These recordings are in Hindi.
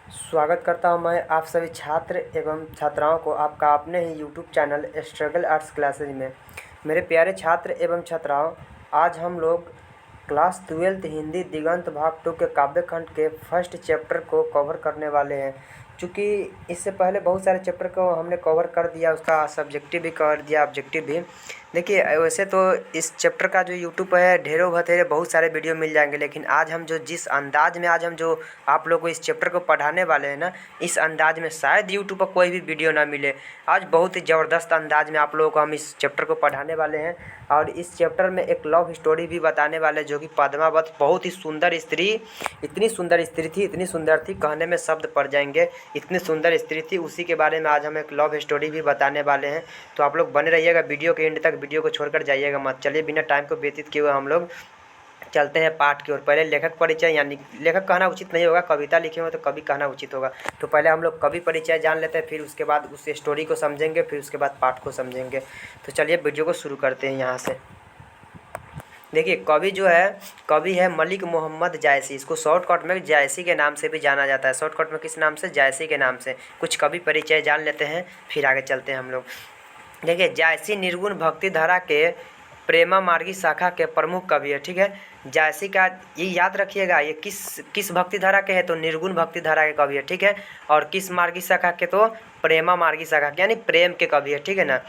स्वागत करता हूं मैं आप सभी छात्र एवं छात्राओं को आपका अपने ही YouTube channel struggle arts classes में। मेरे प्यारे छात्र एवं छात्राओं, आज हम लोग क्लास 12th हिंदी दिगंत भाग 2 के काव्य खंड के फर्स्ट चैप्टर को कवर करने वाले हैं। चूँकि इससे पहले बहुत सारे चैप्टर को हमने कवर कर दिया, उसका सब्जेक्टिव भी कर दिया, ऑब्जेक्टिव भी। देखिए, वैसे तो इस चैप्टर का जो यूट्यूब पर है ढेरों बथेरे बहुत सारे वीडियो मिल जाएंगे, लेकिन आज हम जो जिस अंदाज में आज हम जो आप लोग को इस चैप्टर को पढ़ाने वाले हैं ना, इस अंदाज में शायद यूट्यूब पर कोई भी वीडियो ना मिले। आज बहुत ही ज़बरदस्त अंदाज में आप लोगों को हम इस चैप्टर को पढ़ाने वाले हैं और इस चैप्टर में एक लव स्टोरी भी बताने वाले, जो कि पद्मावत बहुत ही सुंदर स्त्री, इतनी सुंदर स्त्री थी, इतनी सुंदर थी, कहने में शब्द पड़ जाएंगे, इतनी सुंदर स्त्री थी। उसी के बारे में आज हम एक लव स्टोरी भी बताने वाले हैं। तो आप लोग बने रहिएगा वीडियो के एंड तक, वीडियो को छोड़कर जाइएगा मत। चलिए बिना टाइम को व्यतीत किए हुए हम लोग चलते हैं पाठ की ओर। पहले लेखक परिचय, यानी लेखक कहना उचित नहीं होगा, कविता लिखे हो तो कवि कहना उचित होगा। तो पहले हम लोग कवि परिचय जान लेते हैं, फिर उसके बाद उस स्टोरी को समझेंगे, फिर उसके बाद पाठ को समझेंगे। तो चलिए वीडियो को शुरू करते हैं यहाँ से। देखिए, कवि जो है, कवि है मलिक मोहम्मद जायसी। इसको शॉर्टकट में जायसी के नाम से भी जाना जाता है। शॉर्टकट में किस नाम से? जायसी के नाम से। कुछ कवि परिचय जान लेते हैं, फिर आगे चलते हैं हम लोग। देखिए, जायसी निर्गुण भक्ति धारा के प्रेमा मार्गी शाखा के प्रमुख कवि है। ठीक है, जायसी का ये याद रखिएगा, ये किस किस भक्ति धारा के है? तो निर्गुण भक्ति धारा के कवि है। ठीक है, और किस मार्गी शाखा के? तो प्रेमा मार्गी शाखा के, यानी प्रेम के कवि है। ठीक है ना।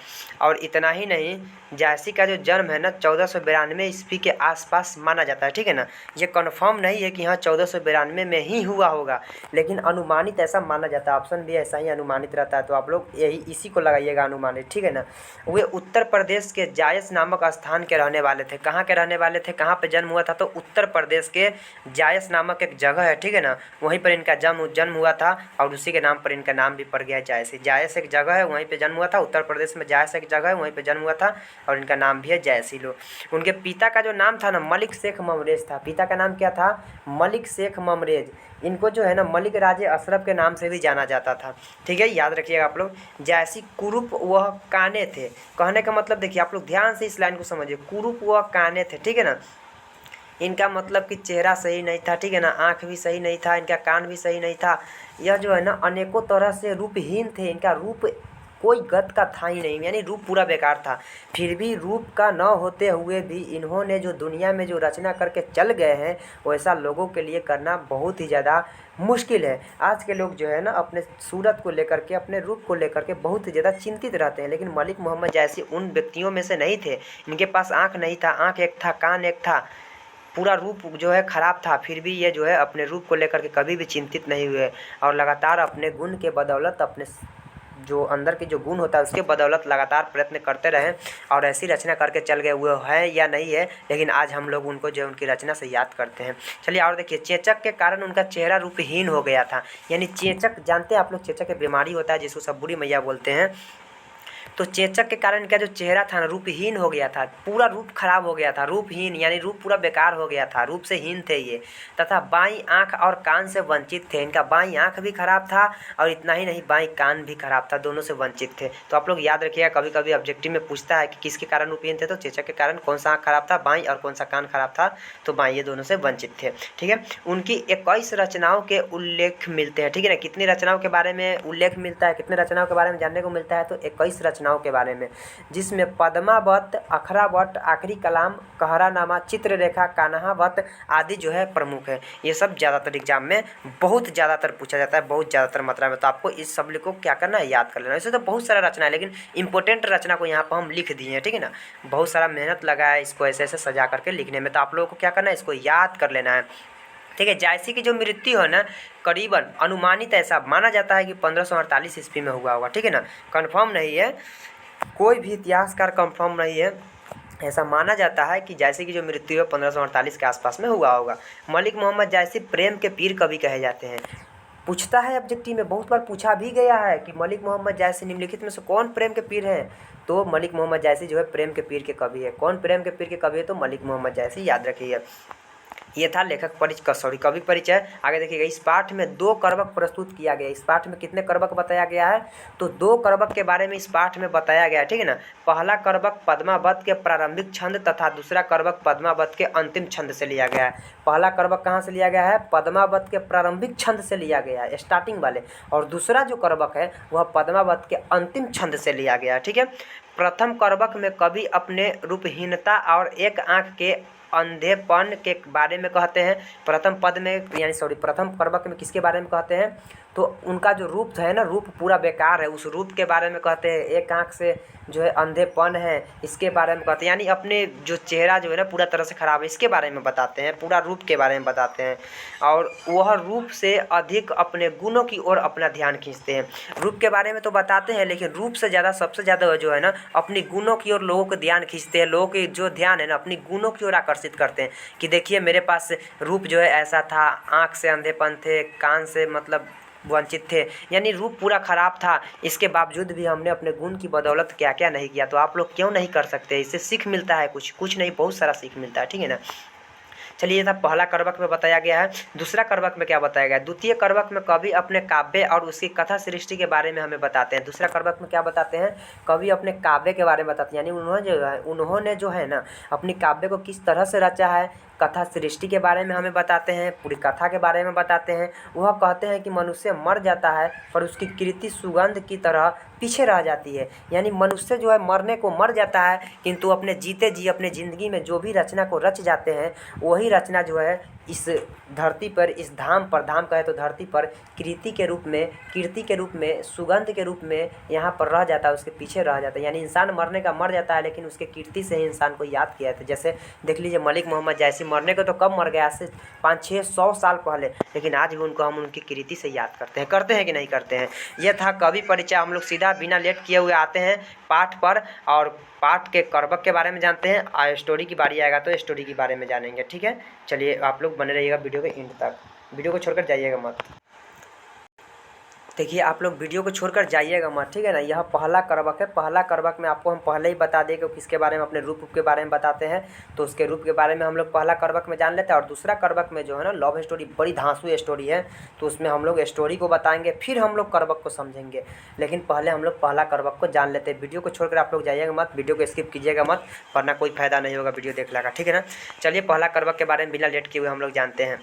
और इतना ही नहीं, जायसी का जो जन्म है ना 1492 ईस्वी के आसपास माना जाता है। ठीक है ना। ये कन्फर्म नहीं है कि हाँ 1492 में ही हुआ होगा, लेकिन अनुमानित ऐसा माना जाता है। ऑप्शन भी ऐसा ही अनुमानित रहता है, तो आप लोग यही इसी को लगाइएगा, अनुमानित। ठीक है ना। वे उत्तर प्रदेश के जायस नामक स्थान के रहने वाले थे। कहाँ के रहने वाले थे? कहाँ पे जन्म हुआ था? तो उत्तर प्रदेश के जायस नामक एक जगह है। ठीक है ना, वहीं पर इनका जन्म हुआ था और उसी के नाम पर इनका नाम भी पड़ गया जायस। जायस एक जगह है, वहीं पे जन्म हुआ था। उत्तर प्रदेश में जायस एक जगह है, वहीं पे जन्म हुआ था और इनका नाम भी है जायसी लो। उनके पिता का जो नाम था ना, मलिक शेख ममरेज था। पिता का नाम क्या था? मलिक शेख ममरेज। इनको जो है ना मलिक राजे अशरफ के नाम से भी जाना जाता था। ठीक है, याद रखिएगा आप लोग। जायसी कुरूप वह काने थे। कहने का मतलब देखिए, आप लोग ध्यान से इस लाइन को समझिए। कुरूप वह काने थे। ठीक है ना। इनका मतलब कि चेहरा सही नहीं था। ठीक है ना, आँख भी सही नहीं था, इनका कान भी सही नहीं था। यह जो है ना अनेकों तरह से रूपहीन थे। इनका रूप कोई गत का था ही नहीं, यानी रूप पूरा बेकार था। फिर भी रूप का न होते हुए भी इन्होंने जो दुनिया में जो रचना करके चल गए हैं, वैसा लोगों के लिए करना बहुत ही ज़्यादा मुश्किल है। आज के लोग जो है ना अपने सूरत को लेकर के, अपने रूप को लेकर के बहुत ही ज़्यादा चिंतित रहते हैं, लेकिन मलिक मोहम्मद जायसी उन व्यक्तियों में से नहीं थे। इनके पास आँख नहीं था, आँख एक था, कान एक था, पूरा रूप जो है ख़राब था। फिर भी ये जो है अपने रूप को लेकर के कभी भी चिंतित नहीं हुए और लगातार अपने गुण के बदौलत, अपने जो अंदर के जो गुण होता है उसके बदौलत लगातार प्रयत्न करते रहें और ऐसी रचना करके चल गए। वो है या नहीं है, लेकिन आज हम लोग उनको जो उनकी रचना से याद करते हैं। चलिए और देखिए, चेचक के कारण उनका चेहरा रूपहीन हो गया था। यानी चेचक, जानते हैं आप लोग, चेचक एक बीमारी होता है जिसको सब बुरी मैया बोलते हैं। तो चेचक के कारण इनका जो चेहरा था ना रूपहीन हो गया था, पूरा रूप खराब हो गया था। रूपहीन यानी रूप पूरा बेकार हो गया था, रूप से हीन थे ये। तथा बाईं आंख और कान से वंचित थे। इनका बाईं आंख भी खराब था और इतना ही नहीं, बाईं कान भी खराब था, दोनों से वंचित थे। तो आप लोग याद रखिएगा, कभी कभी ऑब्जेक्टिव में पूछता है कि किसके कारण रूपहीन थे, तो चेचक के कारण कौन सा आँख खराब था? बाईं। और कौन सा कान खराब था? तो बाईं। ये दोनों से वंचित थे। ठीक है, उनकी 21 रचनाओं के उल्लेख मिलते हैं। ठीक है ना। कितनी रचनाओं के बारे में उल्लेख मिलता है, कितने रचनाओं के बारे में जानने को मिलता है? तो 21 रचनाओं के बारे में, जिसमें पद्मावत, अखरावट, आखिरी कलाम, कहरानामा, चित्ररेखा, कान्हावत आदि जो है प्रमुख है। ये सब ज़्यादातर एग्जाम में बहुत ज़्यादातर पूछा जाता है, बहुत ज़्यादातर मात्रा में। तो आपको इस सब को क्या करना है? याद कर लेना। वैसे तो बहुत सारा रचना है, लेकिन इंपॉर्टेंट रचना को यहाँ पर हम लिख दिए हैं। ठीक है ना। बहुत सारा मेहनत लगा है इसको ऐसे ऐसे सजा करके लिखने में, तो आप लोगों को क्या करना है? इसको याद कर लेना है। ठीक है, जायसी की जो मृत्यु है ना, करीबन अनुमानित ऐसा माना जाता है कि 1548 ईस्वी में हुआ होगा। ठीक है ना, कंफर्म नहीं है, कोई भी इतिहासकार कंफर्म नहीं है। ऐसा माना जाता है कि जायसी की जो मृत्यु है 1548 के आसपास में हुआ होगा। मलिक मोहम्मद जायसी प्रेम के पीर कवि कहे जाते हैं। पूछता है ऑब्जेक्टिव में, बहुत बार पूछा भी गया है कि मलिक मोहम्मद जायसी निम्नलिखित में से कौन प्रेम के पीर हैं? तो मलिक मोहम्मद जायसी जो है प्रेम के पीर के कवि है। कौन प्रेम के पीर के कवि है? तो मलिक मोहम्मद जायसी, याद रखिए। ये था लेखक परिचय कवि परिचय। आगे देखिएगा, इस पाठ में 2 करवक प्रस्तुत किया गया। इस पाठ में कितने करवक बताया गया है? तो 2 करवक के बारे में इस पाठ में बताया गया है, ठीक है ना। पहला करवक पद्मावत के प्रारंभिक छंद तथा दूसरा करवक पद्मावत के अंतिम छंद से लिया गया है। पहला करवक कहाँ से लिया गया है? पद्मावत के प्रारंभिक छंद से लिया गया है, स्टार्टिंग वाले। और दूसरा जो करवक है वह पद्मावत के अंतिम छंद से लिया गया है, ठीक है। प्रथम करवक में कवि अपने रूपहीनता और एक आंख के अंधेपन के बारे में कहते हैं। प्रथम करवक में किसके बारे में कहते हैं? तो उनका जो रूप है ना, रूप पूरा बेकार है, उस रूप के बारे में कहते हैं। एक आंख से जो है अंधेपन है, इसके बारे में कहते हैं। यानी अपने जो चेहरा जो है ना पूरा तरह से ख़राब है, इसके बारे में बताते हैं, पूरा रूप के बारे में बताते हैं। और वह रूप से अधिक अपने गुणों की ओर अपना ध्यान खींचते हैं। रूप के बारे में तो बताते हैं, लेकिन रूप से ज़्यादा सबसे ज़्यादा जो है ना अपनी गुणों की ओर लोगों का ध्यान खींचते हैं। लोगों के जो ध्यान है ना अपनी गुणों की ओर आकर्षित करते हैं कि देखिए मेरे पास रूप जो है ऐसा था, आँख से अंधेपन थे, कान से मतलब वंचित थे, यानी रूप पूरा ख़राब था। इसके बावजूद भी हमने अपने गुण की बदौलत क्या क्या नहीं किया। तो आप लोग क्यों नहीं कर सकते? इससे सीख मिलता है, कुछ नहीं बहुत सारा सीख मिलता है, ठीक है ना। चलिए, ये था पहला करवक में बताया गया है। दूसरा करवक में क्या बताया गया है? द्वितीय करवक में कवि अपने काव्य और उसकी कथा सृष्टि के बारे में हमें बताते हैं। दूसरा करवक में क्या बताते हैं? कवि अपने काव्य के बारे में बताते हैं, यानी उन्होंने जो है ना अपनी काव्य को किस तरह से रचा है, कथा सृष्टि के बारे में हमें बताते हैं, पूरी कथा के बारे में बताते हैं। वह कहते हैं कि मनुष्य मर जाता है पर उसकी कृति सुगंध की तरह पीछे रह जाती है। यानी मनुष्य जो है मरने को मर जाता है, किंतु अपने जीते जी अपने ज़िंदगी में जो भी रचना को रच जाते हैं वही रचना जो है इस धरती पर, इस धाम पर, धाम कहे तो धरती पर कीर्ति के रूप में, सुगंध के रूप में यहाँ पर रह जाता है, उसके पीछे रह जाता है। यानी इंसान मरने का मर जाता है, लेकिन उसके कीर्ति से ही इंसान को याद किया जाता है। जैसे देख लीजिए मलिक मोहम्मद जैसी, मरने को तो कब मर गया, आज से 500-600 साल पहले, लेकिन आज भी उनको हम उनकी कीर्ति से याद करते हैं कि नहीं करते हैं। यह था कवि परिचय। हम लोग सीधा बिना लेट किए हुए आते हैं पाठ पर, और पाठ के करवक के बारे में जानते हैं। और स्टोरी की बारी आएगा तो स्टोरी के बारे में जानेंगे, ठीक है। चलिए, आप लोग बने रहिएगा वीडियो के एंड तक, वीडियो को छोड़कर जाइएगा मत। देखिए, आप लोग वीडियो को छोड़कर जाइएगा मत, ठीक है ना। यह पहला करवक है। पहला करवक में आपको हम पहले ही बता दें कि किसके बारे में, अपने रूप के बारे में बताते हैं, तो उसके रूप के बारे में हम लोग पहला करवक में जान लेते हैं। और दूसरा करवक में जो है ना लव स्टोरी, बड़ी धांसू स्टोरी है, तो उसमें हम लोग स्टोरी को बताएंगे, फिर हम लोग करवक को समझेंगे। लेकिन पहले हम लोग पहला करवक को जान लेते हैं। वीडियो को छोड़कर आप लोग जाइएगा मत, वीडियो को स्किप कीजिएगा मत, वरना कोई फायदा नहीं होगा वीडियो देखने का, ठीक है ना। चलिए, पहला करवक के बारे में बिना लेट किए हुए हम लोग जानते हैं।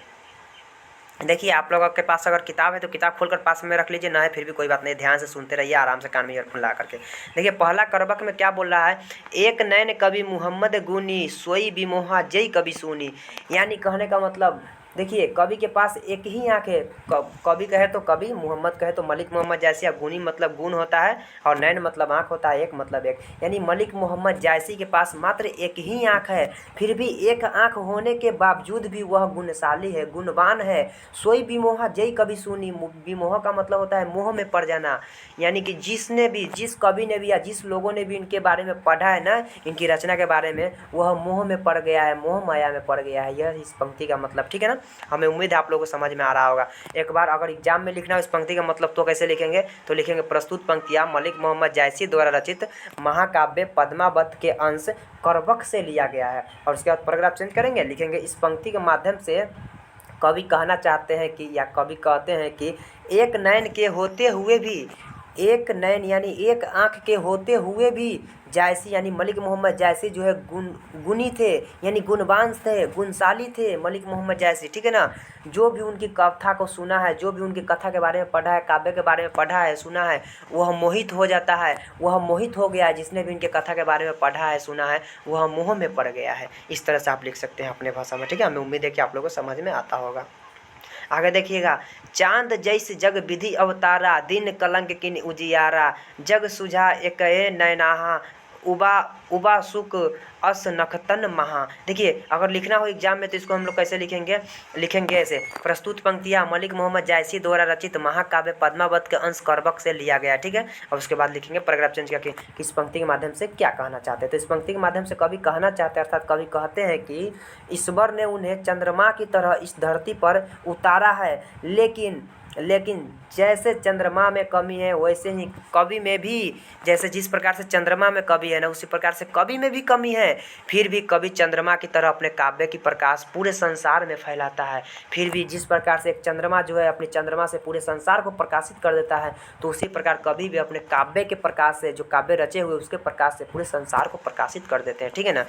देखिए, आप लोगों के पास अगर किताब है तो किताब खोलकर पास में रख लीजिए, ना है फिर भी कोई बात नहीं, ध्यान से सुनते रहिए, आराम से कान में ईयरफोन लगा करके। देखिए, पहला करवक में क्या बोल रहा है? एक नैन कवि मुहम्मद गुनी, सोई बिमोहा जय कवि सुनी। यानी कहने का मतलब, देखिए कवि के पास एक ही आँख है। कवि कहे तो कवि, मोहम्मद कहे तो मलिक मोहम्मद जैसी, गुनी मतलब गुण होता है, और नैन मतलब आँख होता है, एक मतलब एक। यानी मलिक मोहम्मद जैसी के पास मात्र एक ही आँख है, फिर भी एक आँख होने के बावजूद भी वह गुणशाली है, गुणवान है। सोई बिमोहा जय कवि सुनी। बिमोह का मतलब होता है मोह में पड़ जाना, यानी कि जिस कवि ने भी या जिस लोगों ने भी इनके बारे में पढ़ा है ना, इनकी रचना के बारे में, वह मोह में पड़ गया है, मोह माया में पड़ गया है। यह इस पंक्ति का मतलब, ठीक है ना। हमें उम्मीद है आप लोगों को समझ में आ रहा होगा। एक बार अगर एग्जाम में लिखना हो इस पंक्ति का मतलब तो कैसे लिखेंगे? तो लिखेंगे प्रस्तुत पंक्तियाँ मलिक मोहम्मद जैसी द्वारा रचित महाकाव्य पद्मावत के अंश करवक से लिया गया है। और उसके बाद पैराग्राफ चेंज करेंगे, लिखेंगे इस पंक्ति के माध्यम से कवि कहना चाहते हैं कि, या कवि कहते हैं कि एक नैन के होते हुए भी, एक नैन यानी एक आँख के होते हुए भी जैसी, यानी मलिक मोहम्मद जैसी जो है गुणी थे, यानी गुणवान थे, गुणशाली थे मलिक मोहम्मद जैसी, ठीक है ना। जो भी उनकी कथा को सुना है, जो भी उनकी कथा के बारे में पढ़ा है, काव्य के बारे में पढ़ा है, सुना है, वह मोहित हो जाता है, वह मोहित हो गया है। जिसने भी उनके कथा के बारे में पढ़ा है, सुना है, वह मोह में पड़ गया है। इस तरह से आप लिख सकते हैं अपने भाषा में, ठीक है। हमें उम्मीद है कि आप लोगों को समझ में आता होगा। आगे देखिएगा, चांद जैस जग विधि अवतारा, दिन कलंक किन उजियारा, जग सुझा एक नैनाहा, उबा सुख अस नखतन महा। देखिए, अगर लिखना हो एग्जाम में तो इसको हम लोग कैसे लिखेंगे ऐसे, प्रस्तुत पंक्तियाँ मलिक मोहम्मद जैसी द्वारा रचित महाकाव्य पद्मावत के अंश करवक से लिया गया, ठीक है। और उसके बाद लिखेंगे पैराग्राफ चेंज करके इस पंक्ति के माध्यम से क्या कहना चाहते हैं। तो इस पंक्ति के माध्यम से कवि कहना चाहते हैं, अर्थात कवि कहते हैं कि ईश्वर ने उन्हें चंद्रमा की तरह इस धरती पर उतारा है, लेकिन लेकिन जैसे चंद्रमा में कमी है वैसे ही कवि में भी, जैसे जिस प्रकार से चंद्रमा में कवि है ना उसी प्रकार से कवि में भी कमी है। फिर भी कवि चंद्रमा की तरह अपने काव्य की प्रकाश पूरे संसार में फैलाता है। फिर भी जिस प्रकार से एक चंद्रमा जो है अपने चंद्रमा से पूरे संसार को प्रकाशित कर देता है, तो उसी प्रकार कवि भी अपने काव्य के प्रकाश से, जो काव्य रचे हुए उसके प्रकाश से पूरे संसार को प्रकाशित कर देते हैं। ठीक है ना।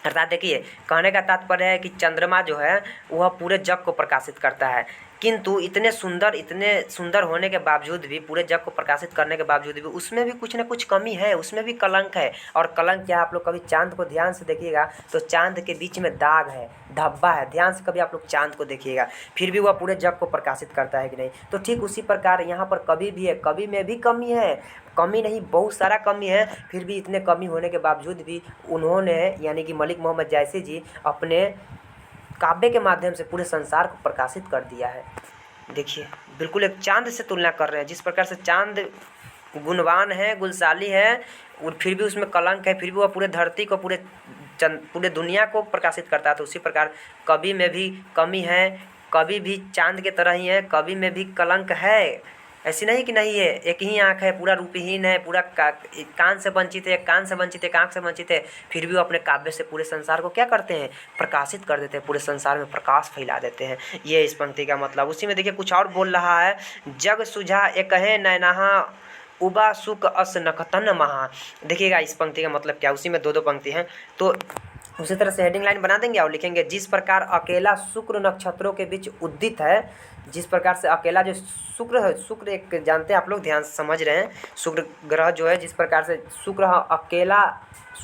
अर्थात देखिए, कहने का तात्पर्य है कि चंद्रमा जो है वह पूरे जग को प्रकाशित करता है, किंतु इतने सुंदर होने के बावजूद भी, पूरे जग को प्रकाशित करने के बावजूद भी उसमें भी कुछ ना कुछ कमी है, उसमें भी कलंक है। और कलंक क्या है, आप लोग कभी चांद को ध्यान से देखिएगा तो चांद के बीच में दाग है, धब्बा है। ध्यान से कभी आप लोग चांद को देखिएगा, फिर भी वह पूरे जग को प्रकाशित करता है कि नहीं। तो ठीक उसी प्रकार यहाँ पर कवि भी है, कवि में भी कमी है, कमी नहीं बहुत सारा कमी है। फिर भी इतने कमी होने के बावजूद भी उन्होंने, यानी कि मलिक मोहम्मद जायसी जी, अपने काव्य के माध्यम से पूरे संसार को प्रकाशित कर दिया है। देखिए, बिल्कुल एक चांद से तुलना कर रहे हैं। जिस प्रकार से चांद गुणवान है, गुणशाली है, और फिर भी उसमें कलंक है, फिर भी वह पूरे धरती को, पूरे दुनिया को प्रकाशित करता है। तो उसी प्रकार कवि में भी कमी है, कवि भी चांद के तरह ही है, कवि में भी कलंक है। ऐसी नहीं कि नहीं है, एक ही आँख है, पूरा रूपहीन है, पूरा कान से वंचित है, कान से वंचित है, आँख से वंचित है, फिर भी वो अपने काव्य से पूरे संसार को क्या करते हैं, प्रकाशित कर देते हैं, पूरे संसार में प्रकाश फैला देते हैं। ये इस पंक्ति का मतलब। उसी में देखिए कुछ और बोल रहा है, जग सुझा एकहे नैनाहा उबा सुख अस नखतन महा। देखिएगा इस पंक्ति का मतलब क्या, उसी में दो पंक्ति हैं। तो उसी तरह से हेडिंग लाइन बना देंगे और लिखेंगे, जिस प्रकार अकेला शुक्र नक्षत्रों के बीच उदित है, जिस प्रकार से अकेला जो शुक्र है, शुक्र एक जानते हैं आप लोग, ध्यान से समझ रहे हैं, शुक्र ग्रह जो है, जिस प्रकार से शुक्र अकेला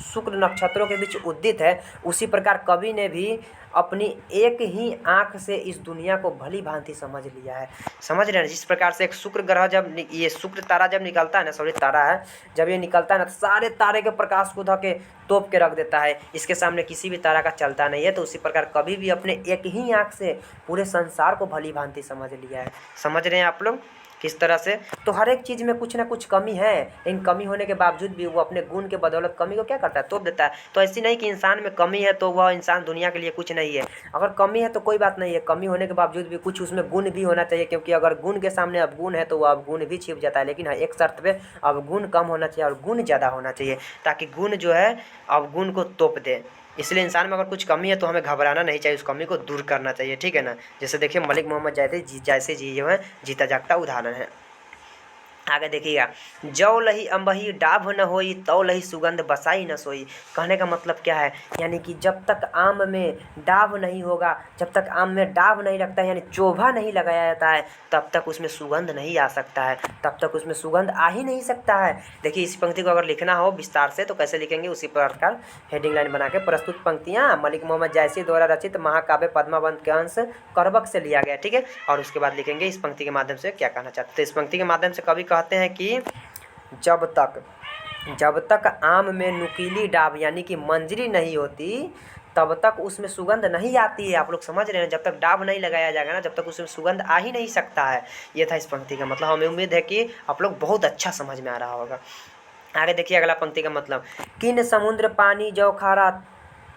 शुक्र नक्षत्रों के बीच उदित है, उसी प्रकार कवि ने भी अपनी एक ही आँख से इस दुनिया को भली भांति समझ लिया है। समझ रहे हैं, जिस प्रकार से एक शुक्र ग्रह जब ये शुक्र तारा जब निकलता है ना, सॉरी तारा है, जब ये निकलता है ना तो सारे तारे के प्रकाश को धके तोप के रख देता है, इसके सामने किसी भी तारा का चलता नहीं है। तो उसी प्रकार कवि भी अपने एक ही आँख से पूरे संसार को भली भांति समझ लिया है। समझ रहे हैं आप लोग किस तरह से। तो हर एक चीज़ में कुछ ना कुछ कमी है, लेकिन कमी होने के बावजूद भी वो अपने गुण के बदौलत कमी को क्या करता है, तोप देता है। तो ऐसी नहीं कि इंसान में कमी है तो वह इंसान दुनिया के लिए कुछ नहीं है। अगर कमी है तो कोई बात नहीं है, कमी होने के बावजूद भी कुछ उसमें गुण भी होना चाहिए, क्योंकि अगर गुण के सामने अवगुण है तो वह अवगुण भी छिप जाता है। लेकिन हाँ, एक शर्त पे अवगुण कम होना चाहिए और गुण ज़्यादा होना चाहिए, ताकि गुण जो है अवगुण को तोप दे। इसलिए इंसान में अगर कुछ कमी है तो हमें घबराना नहीं चाहिए, उस कमी को दूर करना चाहिए। ठीक है ना। जैसे देखिए मलिक मोहम्मद जायसी जी जो है जीता जागता उदाहरण है। आगे देखिएगा, जौ लही अम्बही डाभ न होई तौ लही सुगंध बसाई न सोई। कहने का मतलब क्या है, यानी कि जब तक आम में डाभ नहीं होगा, जब तक आम में डाभ नहीं लगता है, यानी चोभा नहीं लगाया जाता है, तब तक उसमें सुगंध नहीं आ सकता है, तब तक उसमें सुगंध आ ही नहीं सकता है। देखिए इस पंक्ति को अगर लिखना हो विस्तार से तो कैसे लिखेंगे, उसी प्रकार हेडिंग लाइन बना के, प्रस्तुत पंक्तियाँ मलिक मोहम्मद जायसी द्वारा रचित महाकाव्य पद्मावंत के अंश करबक से लिया गया। ठीक है। और उसके बाद लिखेंगे इस पंक्ति के माध्यम से क्या कहना चाहते हैं। तो इस पंक्ति के माध्यम से कवि कहते हैं कि जब तक आम में नुकीली डाब यानी कि मंजरी नहीं होती तब तक उसमें सुगंध नहीं आती है। आप लोग समझ रहे हैं, जब तक डाब नहीं लगाया जाएगा ना, जब तक उसमें सुगंध आ ही नहीं सकता है। ये था इस पंक्ति का मतलब। हमें उम्मीद है कि आप लोग बहुत अच्छा समझ में आ रहा होगा। आगे देखिए अगला पंक्ति का मतलब, किन समुद्र पानी जो खारा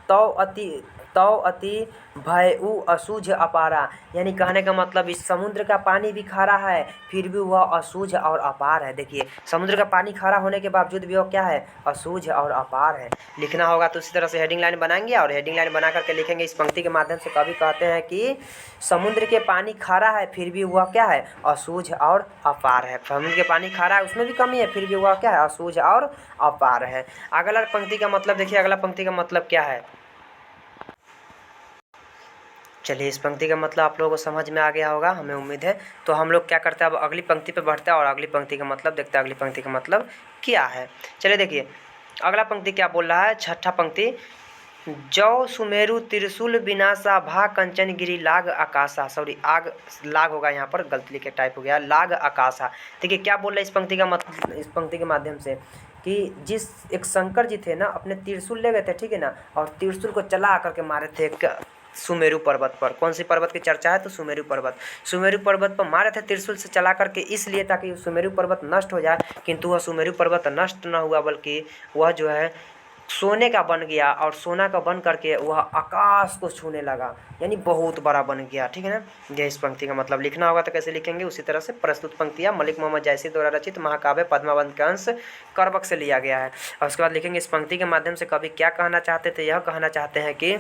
तौ अति भयउ असूझ अपारा। यानी कहने का मतलब इस समुद्र का पानी भी खारा है, फिर भी वह असूझ और अपार है। देखिए समुद्र का पानी खारा होने के बावजूद भी वह क्या है, असूझ और अपार है। लिखना होगा तो उसी तरह से हेडिंग लाइन बनाएंगे और हेडिंग लाइन बना करके लिखेंगे इस पंक्ति के माध्यम से। कवि कहते हैं कि समुद्र के पानी खारा है, फिर भी वह क्या है, असूझ और अपार है। समुद्र के पानी खारा है, उसमें भी कमी है, फिर भी वह क्या है, असूझ और अपार है। अगला पंक्ति का मतलब देखिए, अगला पंक्ति का मतलब क्या है। चलिए इस पंक्ति का मतलब आप लोगों को समझ में आ गया होगा, हमें उम्मीद है। तो हम लोग क्या करते हैं, अब अगली पंक्ति पे बढ़ते हैं और अगली पंक्ति का मतलब देखते हैं, अगली पंक्ति का मतलब क्या है। चलिए देखिए अगला पंक्ति क्या बोल रहा है, छठा पंक्ति, जौ सुमेरु त्रिशूल विनाशा भा कंचन गिरी लाग आकाशा। सॉरी आग लाग होगा, यहाँ पर गलती लिखे टाइप हो गया, लाग आकाशा। देखिए क्या बोल रहे हैं इस पंक्ति का मतलब, इस पंक्ति के माध्यम से कि जिस एक शंकर जी थे ना, अपने त्रिशूल ले गए थे, ठीक है ना, और त्रिशूल को चला करके मारे थे सुमेरु पर्वत पर। कौन सी पर्वत की चर्चा है, तो सुमेरु पर्वत। सुमेरु पर्वत पर मारे थे त्रिशूल से चला करके, इसलिए ताकि सुमेरु पर्वत नष्ट हो जाए, किंतु वह सुमेरु पर्वत नष्ट न हुआ, बल्कि वह जो है सोने का बन गया और सोना का बन करके वह आकाश को छूने लगा, यानी बहुत बड़ा बन गया। ठीक है ना। ये इस पंक्ति का मतलब लिखना होगा तो कैसे लिखेंगे, उसी तरह से प्रस्तुत पंक्तियाँ मलिक मोहम्मद जायसी द्वारा रचित महाकाव्य पद्मावत का अंश करबक से लिया गया है। और उसके बाद लिखेंगे इस पंक्ति के माध्यम से कवि क्या कहना चाहते थे। यह कहना चाहते हैं कि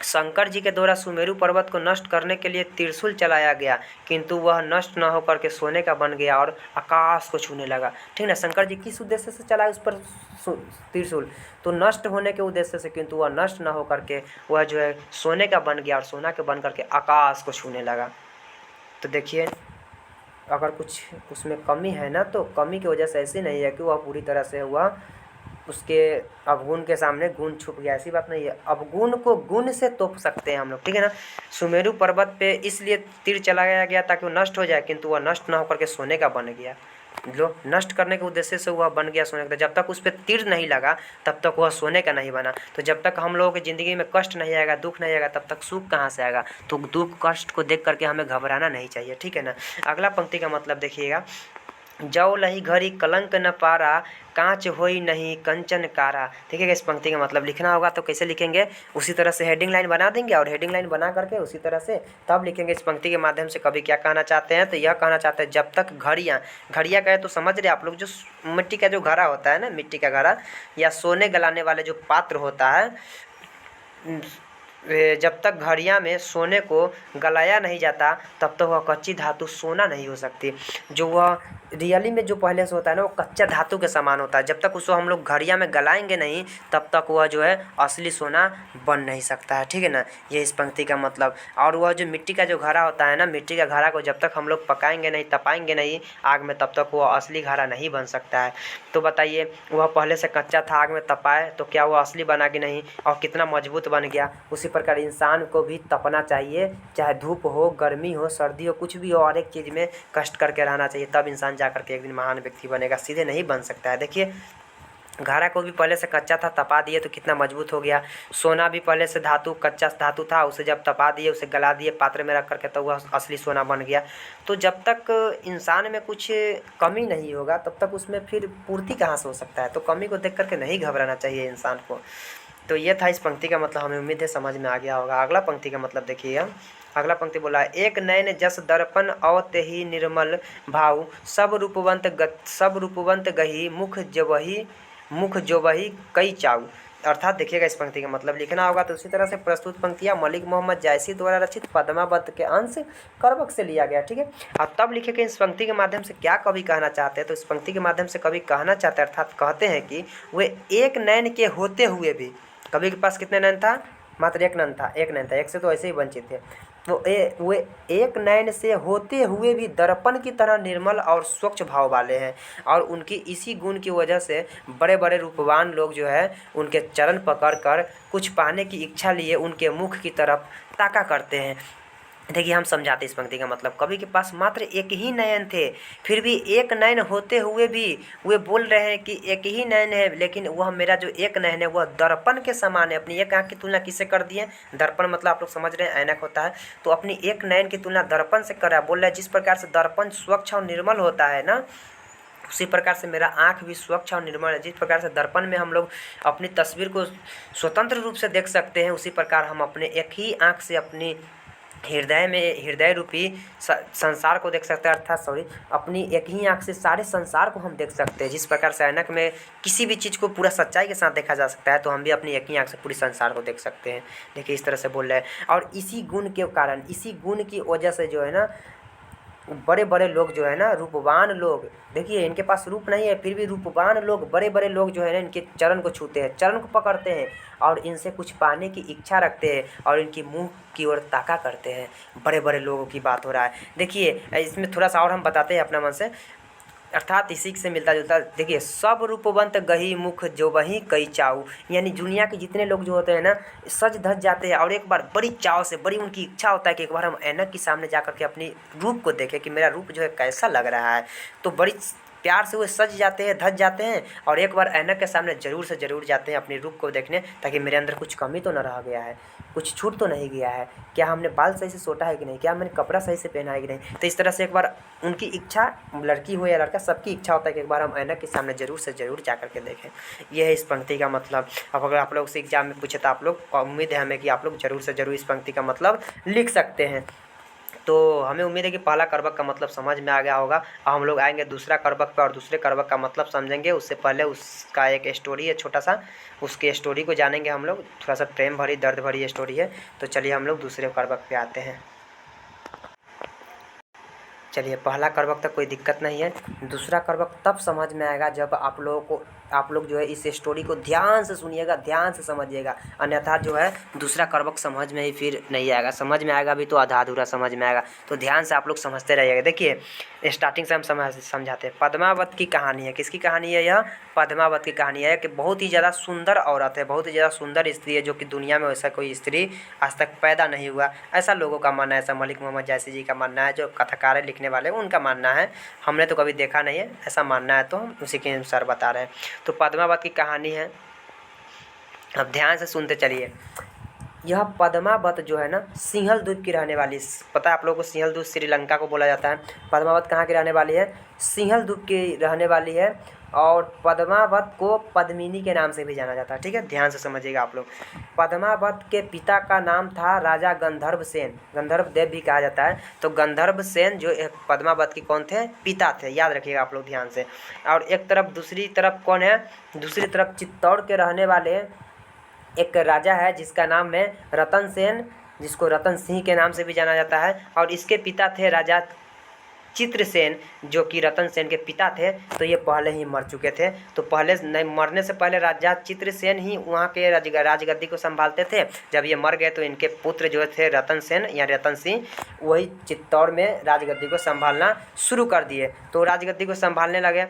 शंकर जी के द्वारा सुमेरु पर्वत को नष्ट करने के लिए त्रिशूल चलाया गया, किंतु वह नष्ट न होकर के सोने का बन गया और आकाश को छूने लगा। ठीक ना। शंकर जी किस उद्देश्य से चलाए उस पर त्रिशूल, तो नष्ट होने के उद्देश्य से, किंतु वह नष्ट न होकर के वह जो है सोने का बन गया और सोना के बन करके आकाश को छूने लगा। तो देखिए अगर कुछ उसमें कमी है ना, तो कमी की वजह से ऐसी नहीं है कि वह पूरी तरह से वह उसके अवगुण के सामने गुण छुप गया, ऐसी बात नहीं है। अवगुण को गुण से तोप सकते हैं हम लोग। ठीक है ना। सुमेरु पर्वत पे इसलिए तीर चलाया गया ताकि वो नष्ट हो जाए, किंतु वह नष्ट ना होकर के सोने का बन गया। जो नष्ट करने के उद्देश्य से वह बन गया सोने का। जब तक उस पर तीर नहीं लगा तब तक वह सोने का नहीं बना। तो जब तक हम लोगों की ज़िंदगी में कष्ट नहीं आएगा, दुख नहीं आएगा, तब तक सुख कहाँ से आएगा। तो दुख कष्ट को देख करके हमें घबराना नहीं चाहिए। ठीक है ना। अगला पंक्ति का मतलब देखिएगा, जौ लही घड़ी कलंक न पारा, कांच होई नहीं कंचन कारा। ठीक है। इस पंक्ति का मतलब लिखना होगा तो कैसे लिखेंगे, उसी तरह से हेडिंग लाइन बना देंगे और हेडिंग लाइन बना करके उसी तरह से तब लिखेंगे। इस पंक्ति के माध्यम से कवि क्या कहना चाहते हैं, तो यह कहना चाहते हैं जब तक घड़ियाँ कहे तो समझ रहे आप लोग, जो मिट्टी का जो घड़ा होता है ना, मिट्टी का घड़ा या सोने गलाने वाले जो पात्र होता है, जब तक घड़ियाँ में सोने को गलाया नहीं जाता तब तक वह कच्ची धातु सोना नहीं हो सकती। जो वह रियली में जो पहले से होता है ना, वो कच्चा धातु के समान होता है। जब तक उसको हम लोग घड़ियाँ में गलाएंगे नहीं तब तक वह जो है असली सोना बन नहीं सकता है। ठीक है ना। ये इस पंक्ति का मतलब। और वह जो मिट्टी का जो घड़ा होता है ना, मिट्टी का घड़ा को जब तक हम लोग पकाएंगे नहीं, तपाएंगे नहीं आग में, तब तक वह असली घड़ा नहीं बन सकता है। तो बताइए, वह पहले से कच्चा था, आग में तपाए तो क्या वह असली बना कि नहीं, और कितना मजबूत बन गया। उसी प्रकार इंसान को भी तपना चाहिए, चाहे धूप हो, गर्मी हो, सर्दी हो, कुछ भी हो, हर एक चीज़ में कष्ट करके रहना चाहिए, तब इंसान जा करके एक दिन महान व्यक्ति बनेगा, सीधे नहीं बन सकता है। देखिए घड़ा को भी पहले से कच्चा था, तपा दिए तो कितना मजबूत हो गया। सोना भी पहले से कच्चा धातु था, उसे जब तपा दिए, उसे गला दिए पात्र में रख करके, तो वह असली सोना बन गया। तो जब तक इंसान में कुछ कमी नहीं होगा तब तक उसमें फिर पूर्ति कहाँ से हो सकता है। तो कमी को देख करके नहीं घबराना चाहिए इंसान को। तो ये था इस पंक्ति का मतलब, हमें उम्मीद है समझ में आ गया होगा। अगला पंक्ति का मतलब देखिए, अगला पंक्ति बोला है, एक नयन जस दर्पण अवते ही निर्मल भाव, सब रूपवंत गही मुख जोबही कई चाऊ। अर्थात देखिएगा इस पंक्ति का मतलब लिखना होगा तो उसी तरह से प्रस्तुत पंक्तियाँ मलिक मोहम्मद जायसी द्वारा रचित पद्मावत के अंश करबक से लिया गया। ठीक है। और तब लिखेगा इस पंक्ति के माध्यम से क्या कवि कहना चाहते हैं, तो इस पंक्ति के माध्यम से कवि कहना चाहते हैं, अर्थात कहते हैं कि वे एक नयन के होते हुए भी, कवि के पास कितने नयन था, मात्र एक नयन था, एक से तो ऐसे ही वंचित थे। तो वे एक नयन से होते हुए भी दर्पण की तरह निर्मल और स्वच्छ भाव वाले हैं, और उनकी इसी गुण की वजह से बड़े बड़े रूपवान लोग जो है उनके चरण पकड़ कर कुछ पाने की इच्छा लिए उनके मुख की तरफ ताका करते हैं। देखिए हम समझाते इस पंक्ति का मतलब, कवि के पास मात्र एक ही नयन थे, फिर भी एक नयन होते हुए भी वे बोल रहे हैं कि एक ही नयन है, लेकिन वह मेरा जो एक नयन है वह दर्पण के समान है। अपनी एक आँख की तुलना किससे कर दिए, दर्पण मतलब आप लोग समझ रहे हैं ऐनक होता है, तो अपनी एक नयन की तुलना दर्पण से कर रहा है। बोल रहा है जिस प्रकार से दर्पण स्वच्छ और निर्मल होता है ना, उसी प्रकार से मेरा आँख भी स्वच्छ और निर्मल है। जिस प्रकार से दर्पण में हम लोग अपनी तस्वीर को स्वतंत्र रूप से देख सकते हैं, उसी प्रकार हम अपने एक ही आँख से अपनी हृदय रूपी संसार को देख सकते हैं, अर्थात अपनी एक ही आँख से सारे संसार को हम देख सकते हैं। जिस प्रकार से ऐनक में किसी भी चीज़ को पूरा सच्चाई के साथ देखा जा सकता है, तो हम भी अपनी एक ही आँख से पूरी संसार को देख सकते हैं। देखिए इस तरह से बोल रहे हैं। और इसी गुण के कारण, इसी गुण की वजह से जो है ना, बड़े बड़े लोग जो है ना, रूपवान लोग, देखिए इनके पास रूप नहीं है फिर भी रूपवान लोग, बड़े बड़े लोग जो है ना, इनके चरण को छूते हैं, चरण को पकड़ते हैं और इनसे कुछ पाने की इच्छा रखते हैं और इनकी मुंह की ओर ताका करते हैं। बड़े बड़े लोगों की बात हो रहा है। देखिए इसमें थोड़ा सा और हम बताते हैं अपना मन से, अर्थात इसी से मिलता जुलता। देखिए सब रूपवंत गही मुख जो वही कई चाऊ, यानी दुनिया के जितने लोग जो होते हैं ना, सज धज जाते हैं और एक बार बड़ी चाव से, बड़ी उनकी इच्छा होता है कि एक बार हम ऐनक के सामने जा कर के अपनी रूप को देखें कि मेरा रूप जो है कैसा लग रहा है। तो बड़ी प्यार से वो सज जाते हैं, धज जाते हैं और एक बार ऐनक के सामने ज़रूर से ज़रूर जाते हैं अपने रूप को देखने, ताकि मेरे अंदर कुछ कमी तो न रह गया है, कुछ छूट तो नहीं गया है, क्या हमने बाल सही से सोटा है कि नहीं, क्या मैंने कपड़ा सही से पहना है कि नहीं। तो इस तरह से एक बार उनकी इच्छा, लड़की हो या लड़का, सबकी इच्छा होता है कि एक बार हम ऐनक के सामने ज़रूर से ज़रूर जा कर के देखें। ये है इस पंक्ति का मतलब। अब अगर आप लोग से एग्जाम में पूछे तो आप लोग, उम्मीद है हमें कि आप लोग ज़रूर से ज़रूर इस पंक्ति का मतलब लिख सकते हैं। तो हमें उम्मीद है कि पहला करवक का मतलब समझ में आ गया होगा। अब हम लोग आएंगे दूसरा करवक पे और दूसरे करवक का मतलब समझेंगे। उससे पहले उसका एक स्टोरी है छोटा सा, उसके स्टोरी को जानेंगे हम लोग। थोड़ा सा प्रेम भरी, दर्द भरी स्टोरी है। तो चलिए हम लोग दूसरे करवक पे आते हैं। चलिए, पहला करवक तक कोई दिक्कत नहीं है, दूसरा करवक तब समझ में आएगा जब आप लोग जो है इस स्टोरी को ध्यान से सुनिएगा, ध्यान से समझिएगा, अन्यथा जो है दूसरा करवक समझ में ही फिर नहीं आएगा। समझ में आएगा भी तो आधा अधूरा समझ में आएगा। तो ध्यान से आप लोग समझते रहिएगा। देखिए, स्टार्टिंग से हम समझाते हैं। पद्मावत की कहानी है। किसकी कहानी है यह? पद्मावत की कहानी है कि बहुत ही ज़्यादा सुंदर औरत है, बहुत ही ज़्यादा सुंदर स्त्री है, जो कि दुनिया में वैसा कोई स्त्री आज तक पैदा नहीं हुआ, ऐसा लोगों का मानना है। ऐसा मलिक मोहम्मद जायसी जी का मानना है, जो कथाकार है, लिखने वाले, उनका मानना है। हमने तो कभी देखा नहीं है, ऐसा मानना है, तो हम उसी के अनुसार बता रहे हैं। तो पद्मावत की कहानी है। अब ध्यान से सुनते चलिए। यह पद्मावत जो है ना, सिंहल द्वीप की रहने वाली, पता है आप लोगों को, सिंहल द्वीप श्रीलंका को बोला जाता है। पद्मावत कहाँ की रहने वाली है? सिंहल द्वीप की रहने वाली है। और पद्मावत को पद्मिनी के नाम से भी जाना जाता है। ठीक है, ध्यान से समझिएगा आप लोग। पद्मावत के पिता का नाम था राजा गंधर्व सेन, गंधर्व देव भी कहा जाता है। तो गंधर्व सेन जो पद्मावत के कौन थे? पिता थे, याद रखिएगा आप लोग ध्यान से। और एक तरफ, दूसरी तरफ कौन है? दूसरी तरफ चित्तौड़ के रहने वाले एक राजा है जिसका नाम है रतन सेन, जिसको रतन सिंह के नाम से भी जाना जाता है। और इसके पिता थे राजा चित्रसेन, जो कि रतन सेन के पिता थे। तो ये पहले ही मर चुके थे। तो पहले नहीं, मरने से पहले राजा चित्रसेन ही वहाँ के राजगद्दी को संभालते थे। जब ये मर गए तो इनके पुत्र जो थे रतन सेन या रतन सिंह, वही चित्तौड़ में राजगद्दी को संभालना शुरू कर दिए। तो राजगद्दी को संभालने लगे।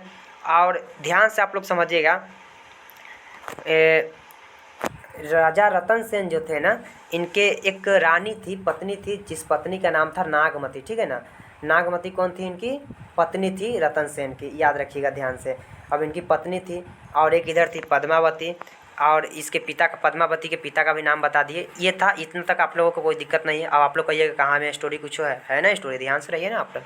और ध्यान से आप लोग समझिएगा, राजा रतन सेन जो थे ना, इनके एक रानी थी, पत्नी थी, जिस पत्नी का नाम था नागमती। ठीक है ना, नागमती कौन थी? इनकी पत्नी थी रतन सेन की, याद रखिएगा ध्यान से। अब इनकी पत्नी थी और एक इधर थी पद्मावती, और इसके पिता का, पद्मावती के पिता का भी नाम बता दिए। ये था, इतना तक आप लोगों को कोई दिक्कत नहीं है। अब आप लोग कहिएगा कहाँ में स्टोरी कुछ है ना स्टोरी, ध्यान से रहिए ना आप लोग।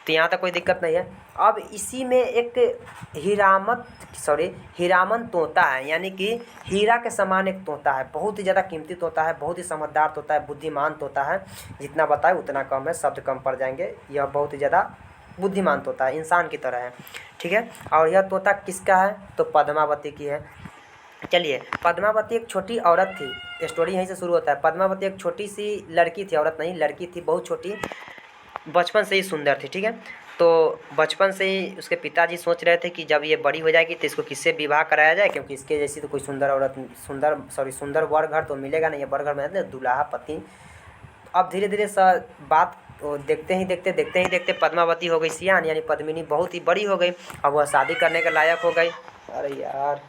तो यहाँ तक कोई दिक्कत नहीं है। अब इसी में एक हीरामन तोता है, यानी कि हीरा के समान एक तोता है, बहुत ही ज़्यादा कीमती तोता है, बहुत ही समझदार तोता है, बुद्धिमान तोता है। जितना बताए उतना कम है, शब्द कम पड़ जाएंगे। यह बहुत ही ज़्यादा बुद्धिमान तोता है, इंसान की तरह है। ठीक है, और यह तोता किसका है? तो पद्मावती की है। चलिए, पद्मावती एक छोटी औरत थी, स्टोरी यहीं से शुरू होता है। पद्मावती एक छोटी सी लड़की थी, औरत नहीं, लड़की थी, बहुत छोटी, बचपन से ही सुंदर थी। ठीक है, तो बचपन से ही उसके पिताजी सोच रहे थे कि जब ये बड़ी हो जाएगी तो इसको किससे विवाह कराया जाए, क्योंकि इसके जैसी तो कोई सुंदर औरत, सुंदर वर घर तो मिलेगा नहीं। वर घर में दूल्हा पति। अब धीरे धीरे बात देखते ही देखते पद्मावती हो गई सियान, यानी पद्मिनी बहुत ही बड़ी हो गई। अब वह शादी करने के लायक हो गई। अरे यार,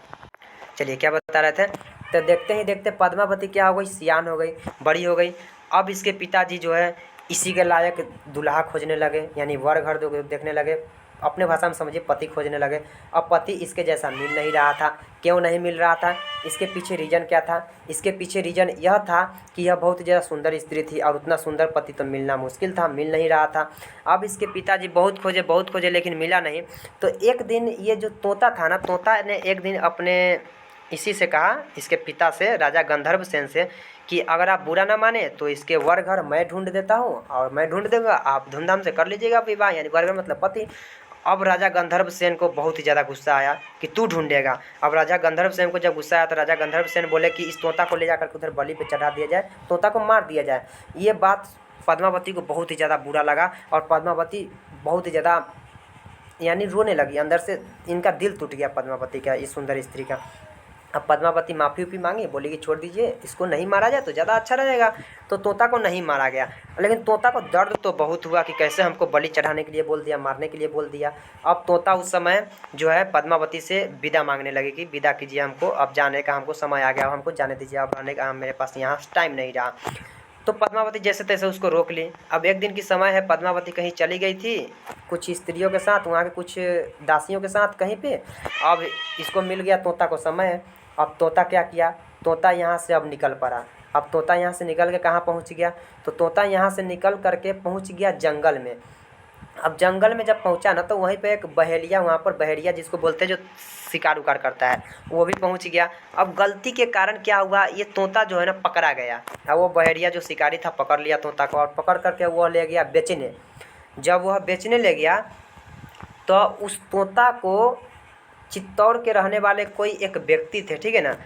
चलिए क्या बता रहे थे। तो देखते ही देखते पद्मावती क्या हो गई? सियान हो गई, बड़ी हो गई। अब इसके पिताजी जो है इसी के लायक दूल्हा खोजने लगे, यानी वर घर देखने लगे। अपने भाषा में समझिए, पति खोजने लगे। अब पति इसके जैसा मिल नहीं रहा था। क्यों नहीं मिल रहा था? इसके पीछे रीज़न क्या था? इसके पीछे रीज़न यह था कि यह बहुत ज़्यादा सुंदर स्त्री थी और उतना सुंदर पति तो मिलना मुश्किल था, मिल नहीं रहा था। अब इसके पिताजी बहुत खोजे लेकिन मिला नहीं। तो एक दिन ये जो तोता था ना, तोता ने एक दिन अपने इसी से कहा, इसके पिता से, राजा गंधर्व सेन से, कि अगर आप बुरा ना माने तो इसके वर घर मैं ढूंढ देता हूँ और मैं ढूंढ दूँगा, आप धूमधाम से कर लीजिएगा विवाह, यानी वर घर मतलब पति। अब राजा गंधर्व सेन को बहुत ही ज़्यादा गुस्सा आया कि तू ढूंढेगा। अब राजा गंधर्व सेन को जब गुस्सा आया तो राजा गंधर्व सेन बोले कि इस तोता को ले जाकर उधर बलि पे चढ़ा दिया जाए, तोता को मार दिया जाए। ये बात पद्मावती को बहुत ही ज़्यादा बुरा लगा और पद्मावती बहुत ही ज़्यादा, यानी रोने लगी अंदर से। इनका दिल टूट गया पद्मावती का, इस सुंदर स्त्री का। अब पद्मावती माफ़ी मांगी, बोली कि छोड़ दीजिए, इसको नहीं मारा जाए तो ज़्यादा अच्छा रहेगा। तो तोता को नहीं मारा गया, लेकिन तोता को दर्द तो बहुत हुआ कि कैसे हमको बलि चढ़ाने के लिए बोल दिया, मारने के लिए बोल दिया। अब तोता उस समय जो है पद्मावती से विदा मांगने लगे कि विदा कीजिए हमको, अब जाने का हमको समय आ गया, हमको जाने दीजिए, अब रहने का मेरे पास यहाँ टाइम नहीं रहा। तो पद्मावती जैसे तैसे उसको रोक ली। अब एक दिन की समय है, पद्मावती कहीं चली गई थी कुछ स्त्रियों के साथ, वहाँ के कुछ दासियों के साथ कहीं पे। अब इसको मिल गया तोता को समय है। अब तोता क्या किया, तोता यहाँ से अब निकल पड़ा। अब तोता यहाँ से निकल के कहाँ पहुँच गया, तो तोता यहाँ से निकल करके पहुँच गया जंगल में। अब जंगल में जब पहुंचा ना, तो वहीं पे एक बहेलिया, वहाँ पर बहेलिया जिसको बोलते हैं जो शिकार उकार करता है, वो भी पहुंच गया। अब गलती के कारण क्या हुआ, ये तोता जो है ना पकड़ा गया। अब वो बहेलिया जो शिकारी था पकड़ लिया तोता को, और पकड़ करके वह ले गया बेचने। जब वह बेचने ले गया तो उस तोता को चित्तौड़ के रहने वाले कोई एक व्यक्ति थे, ठीक है ना,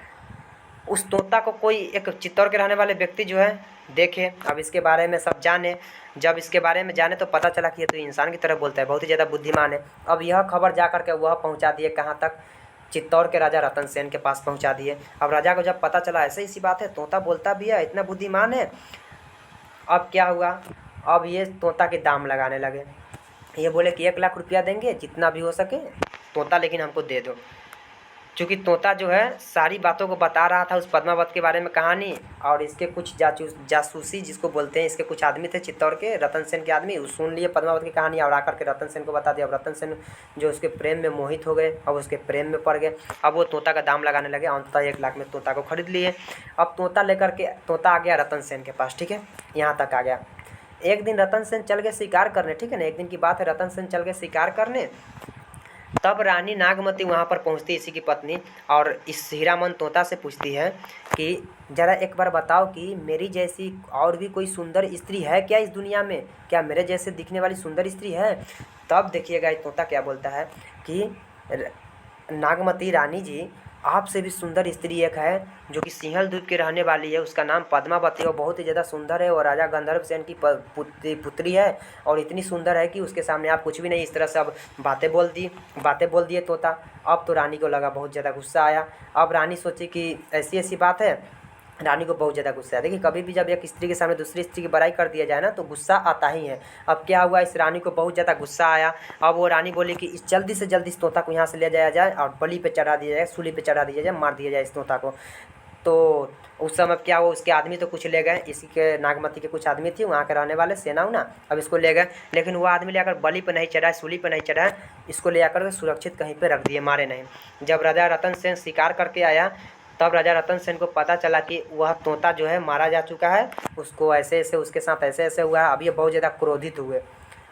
उस तोता को कोई एक चित्तौड़ के रहने वाले व्यक्ति जो है देखे। अब इसके बारे में सब जाने। जब इसके बारे में जाने तो पता चला कि ये तो इंसान की तरह बोलता है, बहुत ही ज़्यादा बुद्धिमान है। अब यह खबर जा करके वह पहुंचा दिए कहाँ तक, चित्तौड़ के राजा रतन सेन के पास पहुंचा दिए। अब राजा को जब पता चला ऐसे ही सी बात है, तोता बोलता भी है, इतना बुद्धिमान है। अब क्या हुआ, अब ये तोता के दाम लगाने लगे। ये बोले कि 1 लाख रुपया देंगे, जितना भी हो सके तोता, लेकिन हमको दे दो। चूँकि तोता जो है सारी बातों को बता रहा था उस पद्मावत के बारे में कहानी, और इसके कुछ जासूसी जिसको बोलते हैं, इसके कुछ आदमी थे चित्तौड़ के, रतन सेन के आदमी, सुन लिए पद्मावत की कहानी और आकर के रतन सेन को बता दिया। अब रतन सेन जो उसके प्रेम में मोहित हो गए, अब उसके प्रेम में पड़ गए। अब वो तोता का दाम लगाने लगे, अंततः 1 लाख में तोता को खरीद लिए। अब तोता लेकर के तोता आ गया रतन सेन के पास, ठीक है, यहाँ तक आ गया। एक दिन रतन सेन चल गए शिकार करने, ठीक है ना, एक दिन की बात है, रतन सेन चल गए शिकार करने। तब रानी नागमती वहाँ पर पहुँचती इसी की पत्नी, और इस हीरामन तोता से पूछती है कि ज़रा एक बार बताओ कि मेरी जैसी और भी कोई सुंदर स्त्री है क्या इस दुनिया में, क्या मेरे जैसे दिखने वाली सुंदर स्त्री है। तब देखिएगा तोता क्या बोलता है कि नागमती रानी जी, आपसे भी सुंदर स्त्री एक है जो कि सिंहल द्वीप की रहने वाली है, उसका नाम पद्मावती है, और बहुत ही ज़्यादा सुंदर है, और राजा गंधर्व सेन की पुत्री है, और इतनी सुंदर है कि उसके सामने आप कुछ भी नहीं। इस तरह से अब बातें बोल दिए तोता। अब तो रानी को लगा, बहुत ज़्यादा गुस्सा आया। अब रानी सोची कि ऐसी ऐसी बात है, रानी को बहुत ज़्यादा गुस्सा है। देखिए कभी भी जब एक स्त्री के सामने दूसरी स्त्री की बड़ाई कर दिया जाए ना, तो गुस्सा आता ही है। अब क्या हुआ, इस रानी को बहुत ज़्यादा गुस्सा आया। अब वो रानी बोली कि इस जल्दी से जल्दी इस तोता को यहाँ से ले जाया जाए और बलि पे चढ़ा दिया जाए, सूली पे चढ़ा दिया जाए, मार दिया जाए इस तोता को। तो उस समय क्या हुआ, उसके आदमी तो कुछ ले गए, इसी के नागमती के कुछ आदमी थी वहाँ के रहने वाले, सेना ना, अब इसको ले गए। लेकिन वो आदमी ले आकर बलि पे नहीं चढ़ाए, सूली पे नहीं चढ़ाए, इसको ले आकर सुरक्षित कहीं पे रख दिए, मारे नहीं। जब राजा रतन सेन शिकार करके आया, तब राजा रतन सेन को पता चला कि वह तोता जो है मारा जा चुका है, उसको ऐसे ऐसे उसके साथ ऐसे ऐसे हुआ है। अब ये बहुत ज़्यादा क्रोधित हुए।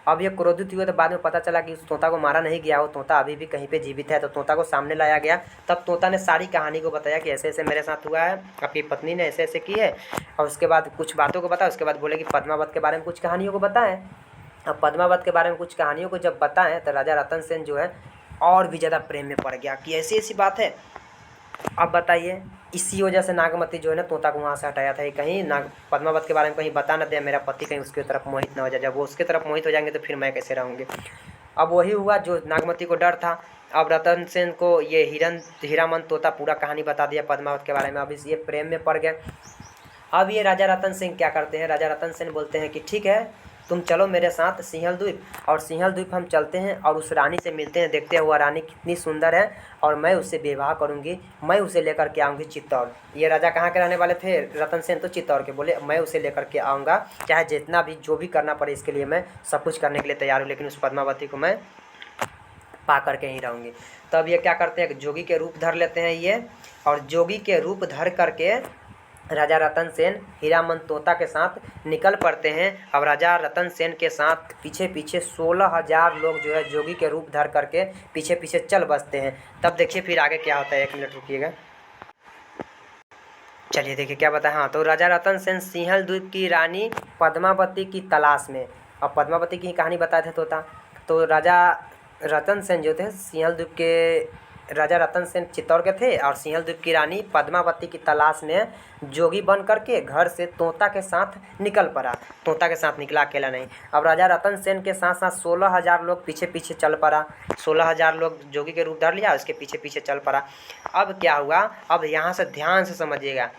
तो बाद में पता चला कि उस तोता को मारा नहीं गया, वो तोता अभी भी कहीं पे जीवित है। तो तोता को सामने लाया गया। तब तोता ने सारी कहानी को बताया कि ऐसे ऐसे मेरे साथ हुआ है, आपकी पत्नी ने ऐसे ऐसे की है, और उसके बाद कुछ बातों को बताया। उसके बाद बोले कि पद्मावत के बारे में कुछ कहानियों को बताएं। अब पद्मावत के बारे में कुछ कहानियों को जब बताएं तो राजा रतन सेन जो है और भी ज़्यादा प्रेम में पड़ गया कि ऐसी ऐसी बात है। अब बताइए, इसी वजह से नागमती जो है ना तोता को वहाँ से हटाया था, कहीं पद्मावत के बारे में कहीं बता न दे, मेरा पति कहीं उसकी तरफ मोहित न हो जाए। जब वो उसके तरफ मोहित हो जाएंगे तो फिर मैं कैसे रहूँगी। अब वही हुआ जो नागमती को डर था। अब रतन सेन को ये हीरामन तोता पूरा कहानी बता दिया पद्मावत के बारे में। अब ये प्रेम में पड़ गए। अब ये राजा रतन सिंह क्या करते हैं, राजा रतन सेन बोलते हैं कि ठीक है, तुम चलो मेरे साथ सिंहल द्वीप, और सिंहल द्वीप हम चलते हैं और उस रानी से मिलते हैं, देखते हैं वह रानी कितनी सुंदर है, और मैं उससे विवाह करूंगी, मैं उसे लेकर के आऊँगी चित्तौड़। ये राजा कहाँ के रहने वाले थे, रतन सेन तो चित्तौड़ के। बोले मैं उसे लेकर के आऊँगा, चाहे जितना भी जो भी करना पड़े, इसके लिए मैं सब कुछ करने के लिए तैयार हूँ, लेकिन उस पद्मावती को मैं पा करके ही रहूँगी। तब ये क्या करते हैं, जोगी के रूप धर लेते हैं ये, और जोगी के रूप धर करके राजा रतन सेन हीरामन तोता के साथ निकल पड़ते हैं। अब राजा रतन सेन के साथ पीछे पीछे 16,000 लोग जो है जोगी के रूप धर करके पीछे पीछे चल बसते हैं। तब देखिए फिर आगे क्या होता है, 1 मिनट रुकिएगा। चलिए देखिए क्या बताया। हाँ, तो राजा रतन सेन सिंहल द्वीप की रानी पद्मावती की तलाश में, अब पद्मावती की कहानी बताए थे तोता। तो राजा रतन सेन जो थे सिंहल द्वीप के, राजा रतन सेन चित्तौड़ के थे, और सिंहल द्वीप की रानी पद्मावती की तलाश में जोगी बन करके घर से तोता के साथ निकल पड़ा। तोता के साथ निकला, अकेला नहीं। अब राजा रतन सेन के साथ साथ 16,000 लोग पीछे पीछे चल पड़ा। 16,000 लोग जोगी के रूप धर लिया, उसके पीछे पीछे चल पड़ा। अब क्या हुआ, अब यहाँ से ध्यान से समझिएगा।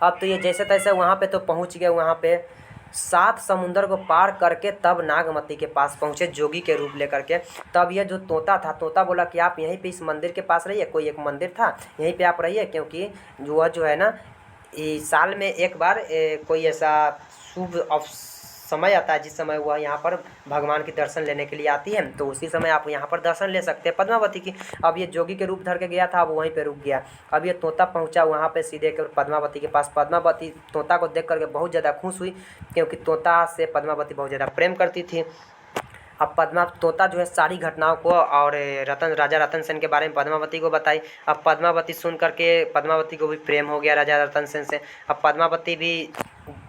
अब तो ये जैसे तैसे वहाँ पे तो पहुँच गए, वहाँ पे 7 समुंदर को पार करके तब नागमती के पास पहुँचे जोगी के रूप लेकर के। तब ये जो तोता था, तोता बोला कि आप यहीं पे इस मंदिर के पास रहिए, कोई एक मंदिर था, यहीं पे आप रहिए, क्योंकि वह जो है ना साल में एक बार कोई ऐसा शुभ समय आता है जिस समय वह यहाँ पर भगवान के दर्शन लेने के लिए आती है, तो उसी समय आप यहाँ पर दर्शन ले सकते हैं पद्मावती की। अब ये जोगी के रूप धर के गया था, अब वहीं पे रुक गया। अब ये तोता पहुँचा वहाँ पे सीधे के पद्मावती के पास। पद्मावती तोता को देख करके बहुत ज़्यादा खुश हुई, क्योंकि तोता से पद्मावती बहुत ज़्यादा प्रेम करती थी। अब तोता जो है सारी घटनाओं को और राजा रतन सेन के बारे में पद्मावती को बताई। अब पद्मावती सुन करके पद्मावती को भी प्रेम हो गया राजा रतन सेन से। अब पद्मावती भी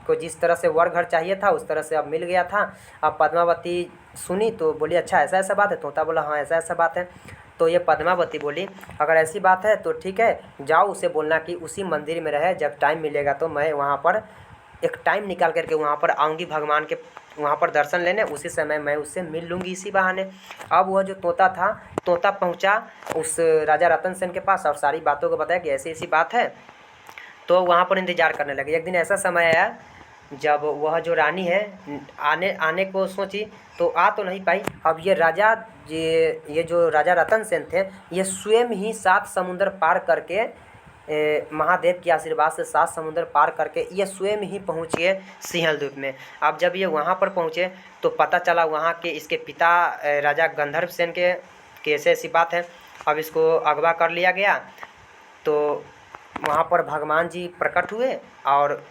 को जिस तरह से वर घर चाहिए था उस तरह से अब मिल गया था। अब पद्मावती सुनी तो बोली अच्छा ऐसा ऐसा बात है। तोता बोला हाँ ऐसा ऐसा बात है। तो ये पद्मावती बोली अगर ऐसी बात है तो ठीक है, जाओ उसे बोलना कि उसी मंदिर में रहे, जब टाइम मिलेगा तो मैं वहाँ पर एक टाइम निकाल करके वहाँ पर आऊँगी भगवान के वहाँ पर दर्शन लेने, उसी समय मैं उससे मिल लूँगी इसी बहाने। अब वह जो तोता था, तोता पहुँचा उस राजा रतन सेन के पास और सारी बातों को बताया कि ऐसी ऐसी बात है। तो वहाँ पर इंतज़ार करने लगे। एक दिन ऐसा समय आया जब वह जो रानी है आने को सोची तो आ तो नहीं पाई। अब ये जो राजा रतन सेन थे, ये स्वयं ही 7 समुंदर पार करके महादेव के आशीर्वाद से 7 समुंदर पार करके ये स्वयं ही पहुँच गए सिंहल द्वीप में। अब जब ये वहाँ पर पहुँचे तो पता चला वहाँ के इसके पिता राजा गंधर्व सेन के कैसे ऐसी बात है। अब इसको अगवा कर लिया गया। तो वहाँ पर भगवान जी प्रकट हुए और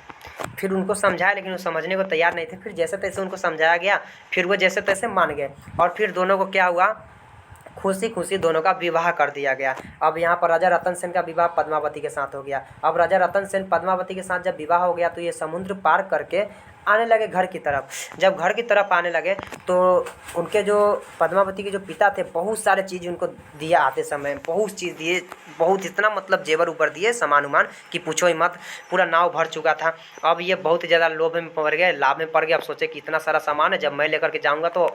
फिर उनको समझाया, लेकिन वो समझने को तैयार नहीं थे। फिर जैसे तैसे उनको समझाया गया, फिर वो जैसे तैसे मान गए और फिर दोनों को क्या हुआ, खुशी खुशी दोनों का विवाह कर दिया गया। अब यहाँ पर राजा रतन सेन का विवाह पद्मावती के साथ हो गया। अब राजा रतन सेन पद्मावती के साथ जब विवाह हो गया तो ये समुद्र पार करके आने लगे घर की तरफ। जब घर की तरफ आने लगे तो उनके जो पद्मावती के जो पिता थे बहुत सारे चीज़ उनको दिया, आते समय बहुत चीज़ दिए, बहुत इतना मतलब जेवर ऊपर दिए सामान उमान कि पूछो ही मत, पूरा नाव भर चुका था। अब ये बहुत ज़्यादा लोभ में पड़ गए, लाभ में पड़ गए। अब सोचे कि इतना सारा सामान है, जब मैं लेकर के जाऊँगा तो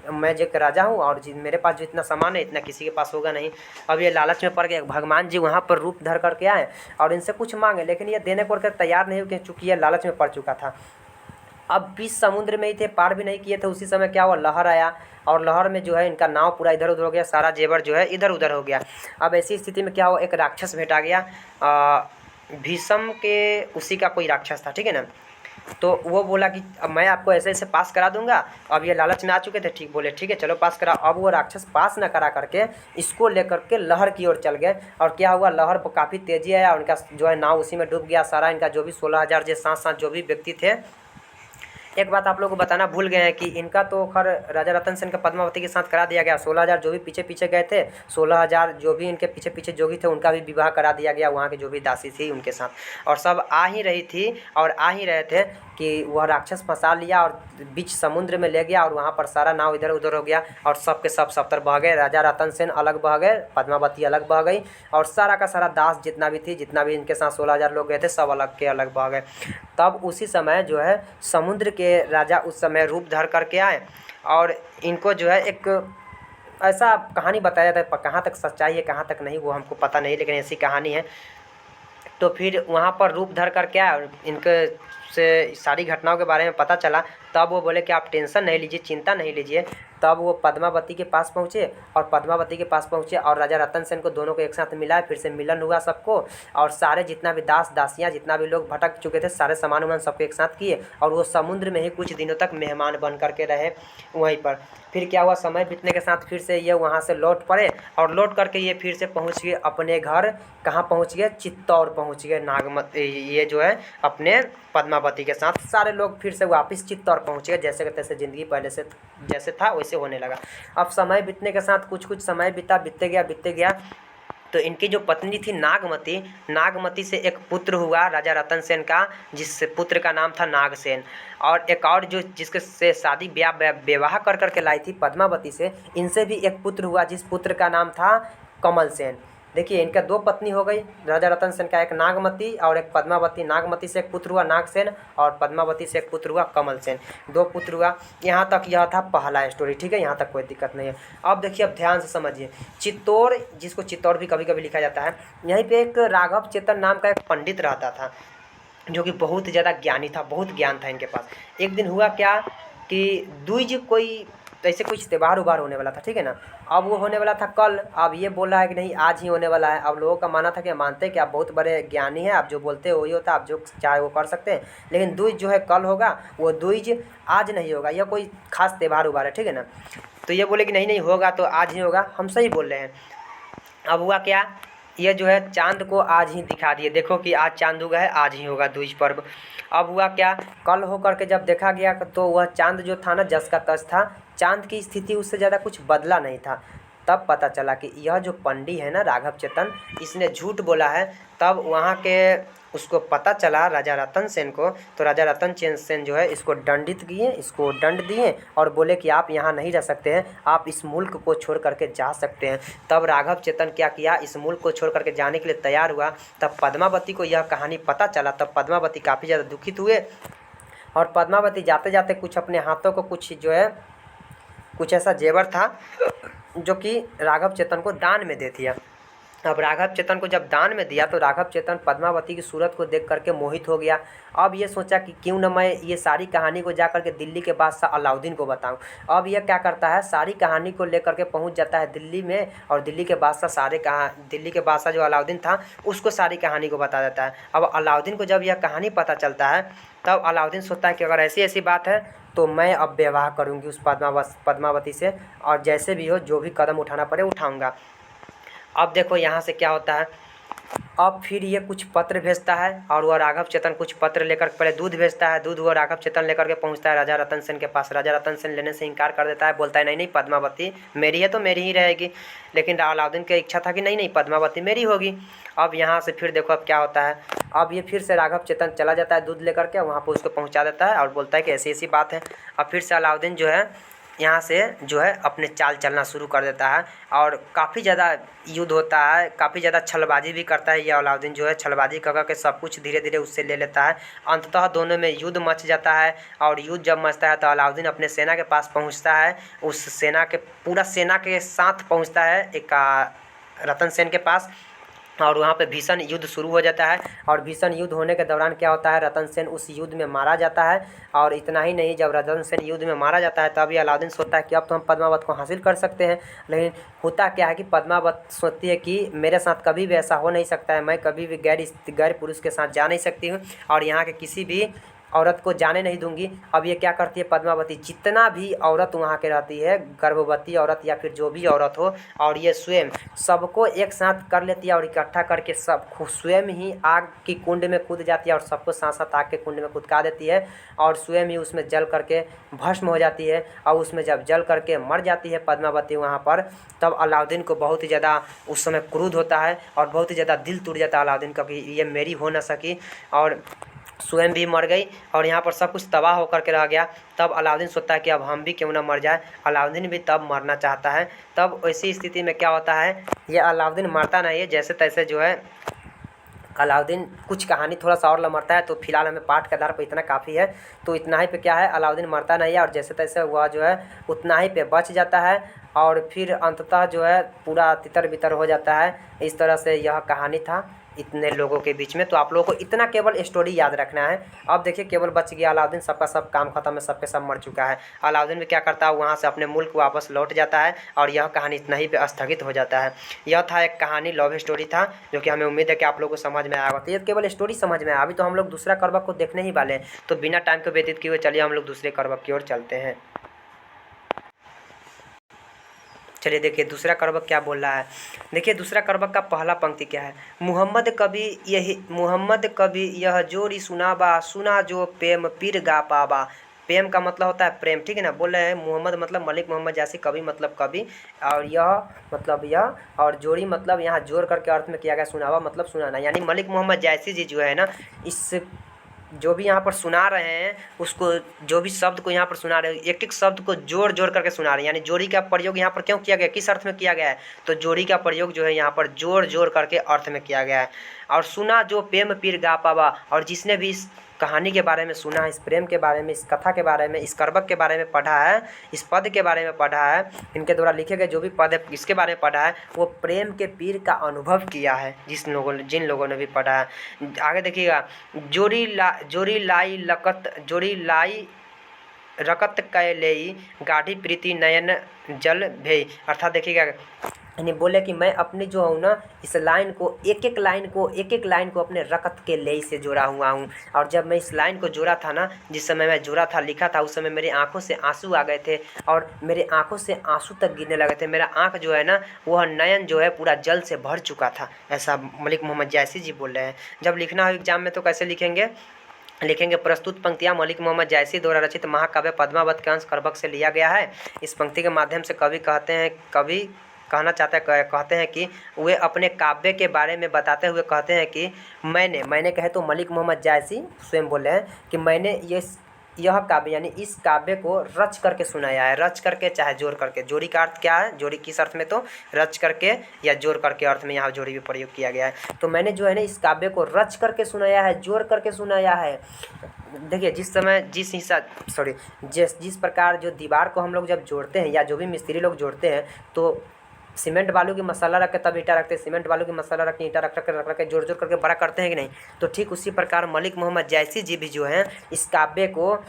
मैं जो एक राजा हूँ और मेरे पास जो इतना सामान है इतना किसी के पास होगा नहीं। अब ये लालच में पड़ गए। भगवान जी वहाँ पर रूप धर करके आए और इनसे कुछ मांगे, लेकिन ये देने को तैयार नहीं हुए, चूँकि ये लालच में पड़ चुका था। अब बीच समुद्र में ही थे, पार भी नहीं किए थे, उसी समय क्या हुआ, लहर आया और लहर में जो है इनका नाव पूरा इधर उधर हो गया, सारा जेवर जो है इधर उधर हो गया। अब ऐसी स्थिति में क्या हुआ, एक राक्षस भेटा गया, भीष्म के उसी का कोई राक्षस था, ठीक है ना। तो वो बोला कि अब मैं आपको ऐसे ऐसे पास करा दूंगा। अब ये लालच में आ चुके थे, ठीक बोले ठीक है चलो पास करा। अब वो राक्षस पास न करा करके इसको लेकर के लहर की ओर चल गए और क्या हुआ, लहर पर काफ़ी तेजी आया और इनका जो है नाव उसी में डूब गया। सारा इनका जो भी 16,000 जो साथ जो भी व्यक्ति थे। एक बात आप लोगों को बताना भूल गए हैं कि इनका तो खैर राजा रतन सेन का पद्मावती के साथ करा दिया गया। 16,000 जो भी पीछे पीछे गए थे, 16,000 जो भी इनके पीछे पीछे जोगी थे उनका भी विवाह करा दिया गया वहाँ के जो भी दासी थी उनके साथ। और सब आ ही रही थी और आ ही रहे थे कि वह राक्षस फंसा लिया और बीच समुद्र में ले गया और वहाँ पर सारा नाव इधर उधर हो गया और सब के सब सप्तर बह गए। राजा रतन सेन अलग बह गए, पद्मावती अलग बह गई और सारा का सारा दास जितना भी थी, जितना भी इनके साथ 16,000 लोग गए थे, सब अलग के अलग बह गए। तब उसी समय जो है समुद्र के राजा उस समय रूप धर करके आए और इनको जो है एक ऐसा कहानी बताया था, कहाँ तक सच्चाई है कहाँ तक नहीं वो हमको पता नहीं, लेकिन ऐसी कहानी है। तो फिर वहाँ पर रूप धर करके आए और इनके से सारी घटनाओं के बारे में पता चला। तब वो बोले कि आप टेंशन नहीं लीजिए, चिंता नहीं लीजिए। तब वो पद्मावती के पास पहुँचे और पद्मावती के पास पहुँचे और राजा रतन सेन को दोनों को एक साथ मिलाए, फिर से मिलन हुआ सबको और सारे जितना भी दास दासियाँ जितना भी लोग भटक चुके थे सारे सामान वामान सबको एक साथ किए और वो समुद्र में ही कुछ दिनों तक मेहमान बन करके रहे वहीं पर। फिर क्या हुआ, समय बीतने के साथ फिर से ये वहाँ से लौट पड़े और लौट करके ये फिर से पहुँच गए अपने घर। कहाँ पहुँच गए, चित्तौड़ पहुँच गए। ये जो है अपने पद्मावती के साथ सारे लोग फिर से वापस चित्तौड़ पहुँच गए। जैसे कि तैसे ज़िंदगी पहले से जैसे था वैसे होने लगा। अब समय बीतने के साथ कुछ समय बीतते गया। तो इनकी जो पत्नी थी नागमती से एक पुत्र हुआ राजा रतन सेन का, जिस पुत्र का नाम था नागसेन। और एक और जो जिसके से शादी विवाह कर करके लाई थी पद्मावती से, इनसे भी एक पुत्र हुआ जिस पुत्र का नाम था कमल सेन। देखिए इनका 2 पत्नी हो गई राजा रतन सेन का, एक नागमती और एक पद्मावती। नागमती से एक पुत्र हुआ नागसेन और पद्मावती से एक पुत्र हुआ कमल सेन, 2 पुत्र हुआ। यहाँ तक यह था पहला स्टोरी, ठीक है, यहाँ तक कोई दिक्कत नहीं है। अब देखिए, अब ध्यान से समझिए। चित्तौड़, जिसको चित्तौड़ भी कभी कभी लिखा जाता है, यहीं पे एक राघव चेतन नाम का एक पंडित रहता था जो कि बहुत ज़्यादा ज्ञानी था, बहुत ज्ञान था इनके पास। एक दिन हुआ क्या कि द्विज कोई तो ऐसे कुछ त्यौहार उबार होने वाला था, ठीक है ना। अब वो होने वाला था कल, अब ये बोल रहा है कि नहीं आज ही होने वाला है। अब लोगों का मानना था कि मानते हैं कि आप बहुत बड़े ज्ञानी हैं, आप जो बोलते हो वही होता है, आप जो चाहे वो कर सकते हैं, लेकिन दूज जो है कल होगा, वो दूज आज नहीं होगा, यह कोई खास त्यौहार उबार है, ठीक है ना। तो ये बोले कि नहीं नहीं होगा तो आज ही होगा, हम सही बोल रहे हैं। अब हुआ क्या, ये जो है चांद को आज ही दिखा दिए, देखो कि आज चांद उगा है, आज ही होगा दूज पर्व। अब हुआ क्या, कल होकर के जब देखा गया तो वह चांद जो था ना जस का तस था, चांद की स्थिति उससे ज़्यादा कुछ बदला नहीं था। तब पता चला कि यह जो पंडित है ना राघव चेतन, इसने झूठ बोला है। तब वहाँ के उसको पता चला राजा रतन सेन को, तो राजा रतन सेन जो है इसको दंडित किए, इसको दंड दिए और बोले कि आप यहाँ नहीं रह सकते हैं, आप इस मुल्क को छोड़ करके जा सकते हैं। तब राघव चेतन क्या किया, इस मुल्क को छोड़ करके जाने के लिए तैयार हुआ। तब पद्मावती को यह कहानी पता चला, तब पद्मावती काफ़ी ज़्यादा दुखित हुए और पद्मावती जाते जाते कुछ अपने हाथों को कुछ जो है कुछ ऐसा जेवर था जो कि राघव चेतन को दान में दे दिया। अब राघव चेतन को जब दान में दिया तो राघव चेतन पद्मावती की सूरत को देख करके मोहित हो गया। अब ये सोचा कि क्यों न मैं ये सारी कहानी को जा करके दिल्ली के बादशाह अलाउद्दीन को बताऊं। अब यह क्या करता है, सारी कहानी को लेकर के पहुंच जाता है दिल्ली में और दिल्ली के बादशाह दिल्ली के बादशाह जो अलाउद्दीन था उसको सारी कहानी को बता देता है। अब अलाउद्दीन को जब यह कहानी पता चलता है तब अलाउद्दीन सोचता है कि अगर ऐसी ऐसी बात है तो मैं अब विवाह करूँगी उस पद्मावती से, और जैसे भी हो जो भी कदम उठाना पड़े उठाऊँगा। अब देखो यहाँ से क्या होता है, अब फिर ये कुछ पत्र भेजता है और वह राघव चेतन कुछ पत्र लेकर, पहले दूध भेजता है, दूध वो राघव चेतन लेकर के पहुँचता है राजा रतन सेन के पास। राजा रतन सेन लेने से इनकार कर देता है, बोलता है नहीं नहीं पद्मावती मेरी है तो मेरी ही रहेगी। लेकिन अलाउद्दीन की इच्छा था कि नहीं नहीं पद्मावती मेरी होगी। अब यहाँ से फिर देखो अब क्या होता है, अब ये फिर से राघव चेतन चला जाता है दूध लेकर के, वहाँ पर उसको पहुँचा देता है और बोलता है कि ऐसी ऐसी बात है। अब फिर से अलाउद्दीन जो है यहाँ से जो है अपने चाल चलना शुरू कर देता है और काफ़ी ज़्यादा युद्ध होता है, काफ़ी ज़्यादा छलबाजी भी करता है। ये अलाउद्दीन जो है छलबाजी कर के सब कुछ धीरे धीरे उससे ले लेता है। अंततः दोनों में युद्ध मच जाता है और युद्ध जब मचता है तो अलाउद्दीन अपने सेना के पास पहुँचता है, उस सेना के पूरा सेना के साथ पहुँचता है एक रतन सेन के पास, और वहाँ पे भीषण युद्ध शुरू हो जाता है। और भीषण युद्ध होने के दौरान क्या होता है, रतन सेन उस युद्ध में मारा जाता है। और इतना ही नहीं, जब रतन सेन युद्ध में मारा जाता है तभी अलाउद्दीन सोचता है कि अब तो हम पद्मावत को हासिल कर सकते हैं। लेकिन होता क्या है कि पद्मावत सोचती है कि मेरे साथ कभी भी ऐसा हो नहीं सकता है, मैं कभी भी गैर पुरुष के साथ जा नहीं सकती हूँ और यहाँ के किसी भी औरत को जाने नहीं दूंगी। अब ये क्या करती है पद्मावती, जितना भी औरत वहाँ के रहती है, गर्भवती औरत या फिर जो भी औरत हो, और ये स्वयं सबको एक साथ कर लेती है और इकट्ठा करके सब स्वयं ही आग की कुंड में कूद जाती है और सबको साथ साथ आग के कुंड में कूदका देती है और स्वयं ही उसमें जल करके भस्म हो जाती है। और उसमें जब जल करके मर जाती है पद्मावती वहाँ पर, तब अलाउद्दीन को बहुत ही ज़्यादा उस समय क्रोध होता है और बहुत ही ज़्यादा दिल टूट जाता है अलाउद्दीन का कि ये मेरी हो ना सकी और स्वयं भी मर गई और यहाँ पर सब कुछ तबाह होकर के रह गया। तब अलाउद्दीन सोचता है कि अब हम भी क्यों ना मर जाए। अलाउद्दीन भी तब मरना चाहता है। तब ऐसी स्थिति में क्या होता है, ये अलाउद्दीन मरता नहीं है, जैसे तैसे जो है अलाउद्दीन कुछ कहानी थोड़ा सा और लमड़ता है, तो फिलहाल हमें पाठ के आधार पर इतना काफ़ी है। तो इतना ही पे क्या है, अलाउद्दीन मरता नहीं है और जैसे तैसे वह जो है उतना ही पे बच जाता है और फिर अंततः जो है पूरा तितर बितर हो जाता है। इस तरह से यह कहानी था इतने लोगों के बीच में। तो आप लोगों को इतना केवल स्टोरी याद रखना है। अब देखिए केवल बच गया अलाउद्दीन, सबका सब काम खत्म है, सबके सब मर चुका है। अलाउद्दीन भी क्या करता है, वहाँ से अपने मुल्क वापस लौट जाता है और यह कहानी इतना ही पे स्थगित हो जाता है। यह था एक कहानी, लव स्टोरी था, जो कि हमें उम्मीद है कि आप लोगों को समझ में आया होगा। तो ये केवल स्टोरी समझ में आया। अभी तो हम लोग दूसरा करवक को देखने ही वाले हैं, तो बिना टाइम को व्यतीत किए हुए चलिए हम लोग दूसरे करवक की ओर चलते हैं। चलिए देखिए दूसरा करवक क्या बोल रहा है। देखिए दूसरा करवक का पहला पंक्ति क्या है, मुहम्मद कभी यह जोड़ी सुनाबा, सुना जो प्रेम पीर गा पाबा। प्रेम का मतलब होता है प्रेम, ठीक है ना। बोल रहे हैं मुहम्मद मतलब मलिक मोहम्मद जैसे, कवि मतलब कवि, और यह मतलब यह, और जोड़ी मतलब यहाँ जोड़ करके अर्थ में किया गया, सुनावा मतलब सुनाना। यानी मलिक मोहम्मद जैसी जी जो है ना, इस जो भी यहाँ पर सुना रहे हैं उसको, जो भी शब्द को यहाँ पर सुना रहे हैं, एक एक शब्द को जोड़ जोड़ करके सुना रहे हैं। यानी जोड़ी का प्रयोग यहाँ पर क्यों किया गया, किस अर्थ में किया गया है, तो जोड़ी का प्रयोग जो है यहाँ पर जोड़ जोड़ करके अर्थ में किया गया है। और सुना जो प्रेम पीर गा पावा, और जिसने भी इस कहानी के बारे में सुना है, इस प्रेम के बारे में, इस कथा के बारे में, इस करवक के बारे में पढ़ा है, इस पद के बारे में पढ़ा है, इनके द्वारा लिखे गए जो भी पद है इसके बारे में पढ़ा है, वो प्रेम के पीर का अनुभव किया है जिन लोगों ने भी पढ़ा है। आगे देखिएगा, जोड़ी लाई रकत कैलेई गाढ़ी प्रीति नयन जल भेई। अर्थात देखिएगा, यानी बोले कि मैं अपनी जो हूँ ना, इस लाइन को एक एक लाइन को अपने रकत के लेई से जोड़ा हुआ हूँ। और जब मैं इस लाइन को जोड़ा था ना, जिस समय मैं जोड़ा था, लिखा था, उस समय मेरी आंखों से आंसू आ गए थे और मेरे आंखों से आंसू तक गिरने लगे थे। मेरा आंख जो है ना, वह नयन जो है पूरा जल से भर चुका था। ऐसा मलिक मोहम्मद जायसी जी बोल रहे हैं। जब लिखना हो एग्जाम में तो कैसे लिखेंगे प्रस्तुत पंक्तियाँ मलिक मोहम्मद जायसी द्वारा रचित महाकाव्य पद्मावत के अंश करबक से लिया गया है। इस पंक्ति के माध्यम से कवि कहते हैं कि वे अपने काव्य के बारे में बताते हुए कहते हैं कि मैंने कहे तो मलिक मोहम्मद जायसी स्वयं बोले हैं कि मैंने यह काव्य यानी इस काव्य को रच करके सुनाया है। रच करके चाहे जोड़ करके, जोड़ी का अर्थ क्या है, जोड़ी किस अर्थ में, तो रच करके या जोड़ करके अर्थ में यहाँ जोड़ी भी प्रयोग किया गया है। तो मैंने जो है ना इस काव्य को रच करके सुनाया है, जोड़ करके सुनाया है। देखिए, जिस प्रकार जो दीवार को हम लोग जब जोड़ते हैं या जो भी मिस्त्री लोग जोड़ते हैं, तो सीमेंट बालू की मसाला रख के तब ईंटा रखते हैं, सीमेंट बालू की मसाला रख के ईंटा रख के जोड़ करके बड़ा करते हैं कि नहीं। तो ठीक उसी प्रकार मलिक मोहम्मद जायसी जी भी जो हैं इस काव्य को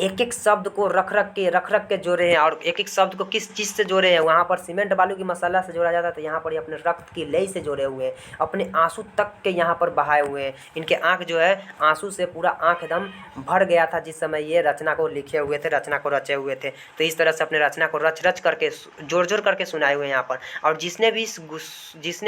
एक एक शब्द को रख के जोड़े हैं। और एक एक शब्द को किस चीज़ से जोड़े हैं, वहाँ पर सीमेंट बालू की मसाला से जोड़ा जाता है, तो यहाँ पर ये अपने रक्त की लय से जोड़े हुए हैं, अपने आंसू तक के यहाँ पर बहाए हुए हैं। इनके आँख जो है आंसू से पूरा आँख एकदम भर गया था जिस समय ये रचना को लिखे हुए थे, रचना को रचे हुए थे। तो इस तरह से अपने रचना को रच करके जोड़ करके सुनाए हुए हैं यहाँ पर। और जिसने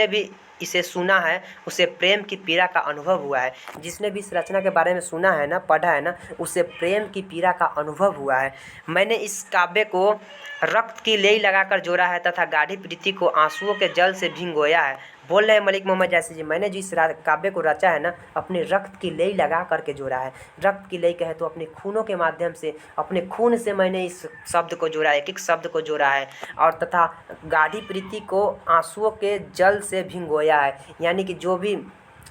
भी इसे सुना है उसे प्रेम की पीड़ा का अनुभव हुआ है। जिसने भी इस रचना के बारे में सुना है ना, पढ़ा है ना, उसे प्रेम की पीड़ा का अनुभव हुआ है। मैंने इस काव्य को रक्त की लेई लगाकर जोड़ा है तथा गाढ़ी प्रीति को आंसुओं के जल से भिंगोया है। बोल रहे हैं मलिक मोहम्मद जायसी जी, मैंने जो इस काव्य को रचा है ना, अपने रक्त की लेई लगा करके जोड़ा है। रक्त की लेई कहे तो अपने खूनों के माध्यम से, अपने खून से मैंने इस शब्द को जोड़ा है, एक एक शब्द को जोड़ा है। और तथा गाढ़ी प्रीति को आंसुओं के जल से भिंगोया है, यानी कि जो भी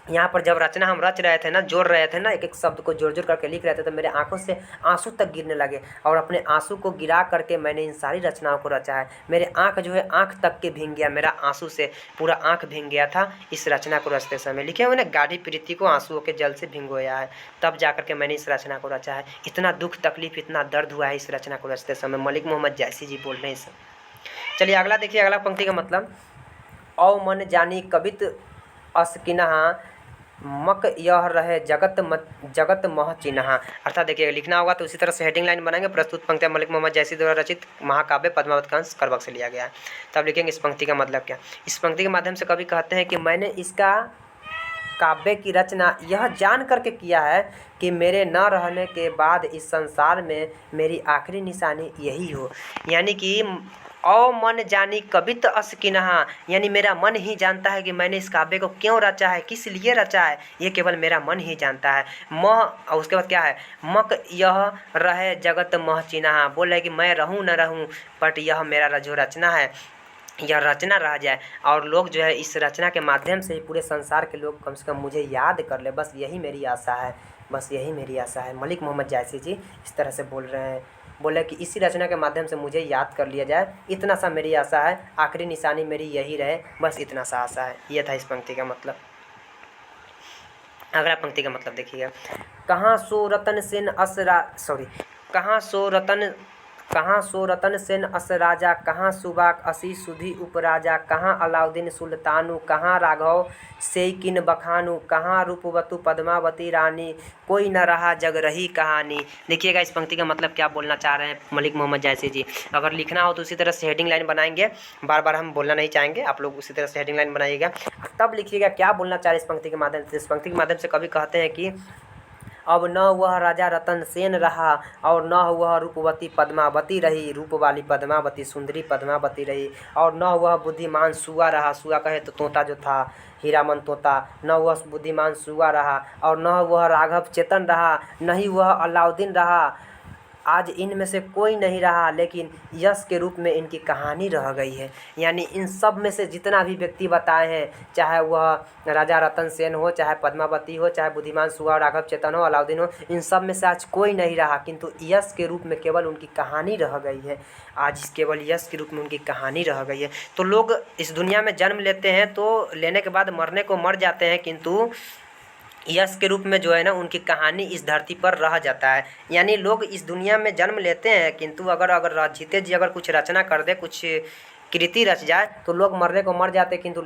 यहाँ पर जब रचना हम रच रहे थे ना, जोड़ रहे थे ना, एक एक शब्द को जोड़ करके लिख रहे थे, तो मेरे आंखों से आंसू तक गिरने लगे। और अपने आंसू को गिरा करके मैंने इन सारी रचनाओं को रचा है। मेरे आंख जो है आंख तक के भींग गया, मेरा आंसू से पूरा आंख भींग गया था इस रचना को रचते समय। लिखे हुए ना, गाढ़ी प्रीति को आंसुओं के जल से भिंगोया है, तब जा करके मैंने इस रचना को रचा है। इतना दुख तकलीफ, इतना दर्द हुआ है इस रचना को रचते समय। मलिक मोहम्मद जायसी जी बोल रहे हैं इसे। चलिए अगला देखिए, अगला पंक्ति का मतलब, औ मन जानी कबित अस्किनहा मक यह रहे जगत मह चिन्हा। अर्थात देखिए, लिखना होगा तो उसी तरह से हेडिंग लाइन बनाएंगे। प्रस्तुत पंक्तियाँ मलिक मोहम्मद जायसी द्वारा रचित महाकाव्य पद्मावत का अंश करबक से लिया गया है। तब लिखेंगे इस पंक्ति का मतलब क्या। इस पंक्ति के माध्यम से कवि कहते हैं कि मैंने इसका काव्य की रचना यह जान करके किया है कि मेरे न रहने के बाद इस संसार में मेरी आखिरी निशानी यही हो। यानी कि औ मन जानी कबित अस्किनहा, यानी मेरा मन ही जानता है कि मैंने इस काव्य को क्यों रचा है, किस लिए रचा है, ये केवल मेरा मन ही जानता है। और उसके बाद क्या है, मक यह रहे जगत मह चिन्हा। बोल रहे कि मैं रहूँ न रहूँ, बट यह मेरा जो रचना है, यह रचना रह जाए और लोग जो है इस रचना के माध्यम से ही पूरे संसार के लोग कम से कम मुझे याद कर ले। बस यही मेरी आशा है, बस यही मेरी आशा है। मलिक मोहम्मद जायसी जी इस तरह से बोल रहे हैं। बोले कि इसी रचना के माध्यम से मुझे याद कर लिया जाए, इतना सा मेरी आशा है, आखिरी निशानी मेरी यही रहे, बस इतना सा आशा है। यह था इस पंक्ति का मतलब। अगला पंक्ति का मतलब देखिएगा, कहाँ सो रतन सेन अस राजा, कहाँ सुबाक असी सुधी उपराजा, कहाँ अलाउद्दीन सुल्तानु, कहाँ राघव सेकिन बखानु, कहाँ रूपवतु पद्मावती रानी, कोई न रहा जग रही कहानी। देखिएगा इस पंक्ति का मतलब क्या बोलना चाह रहे हैं मलिक मोहम्मद जायसी जी। अगर लिखना हो तो उसी तरह से हेडिंग लाइन बनाएंगे, बार बार हम बोलना नहीं चाहेंगे, आप लोग उसी तरह से हेडिंग लाइन बनाइएगा, तब लिखिएगा क्या बोलना चाह रहे हैं इस पंक्ति के माध्यम से। इस पंक्ति के माध्यम से कवि कहते हैं कि अब न वह राजा रतन सेन रहा और न वह रूपवती पद्मावती रही, रूप वाली पद्मावती, सुंदरी पद्मावती रही, और न वह बुद्धिमान सुआ रहा, सुआ कहे तो तोता जो था, हीरामन तोता, न वह बुद्धिमान सुआ रहा, और न वह राघव चेतन रहा, नहीं वह अलाउद्दीन रहा। आज इनमें से कोई नहीं रहा, लेकिन यश के रूप में इनकी कहानी रह गई है। यानी इन सब में से जितना भी व्यक्ति बताए हैं, चाहे वह राजा रतन सेन हो, चाहे पद्मावती हो, चाहे बुद्धिमान सुआ, राघव चेतन हो, अलाउद्दीन हो, इन सब में से आज कोई नहीं रहा, किंतु यश के रूप में केवल उनकी कहानी रह गई है। आज केवल यश के रूप में उनकी कहानी रह गई है। तो लोग इस दुनिया में जन्म लेते हैं, तो लेने के बाद मरने को मर जाते हैं, किंतु यश के रूप में जो है ना उनकी कहानी इस धरती पर रह जाता है। यानी लोग इस दुनिया में जन्म लेते हैं, किंतु अगर अगर जीते जी अगर कुछ रचना कर दे, कुछ कृति रच जाए, तो लोग मरने को मर जाते, किंतु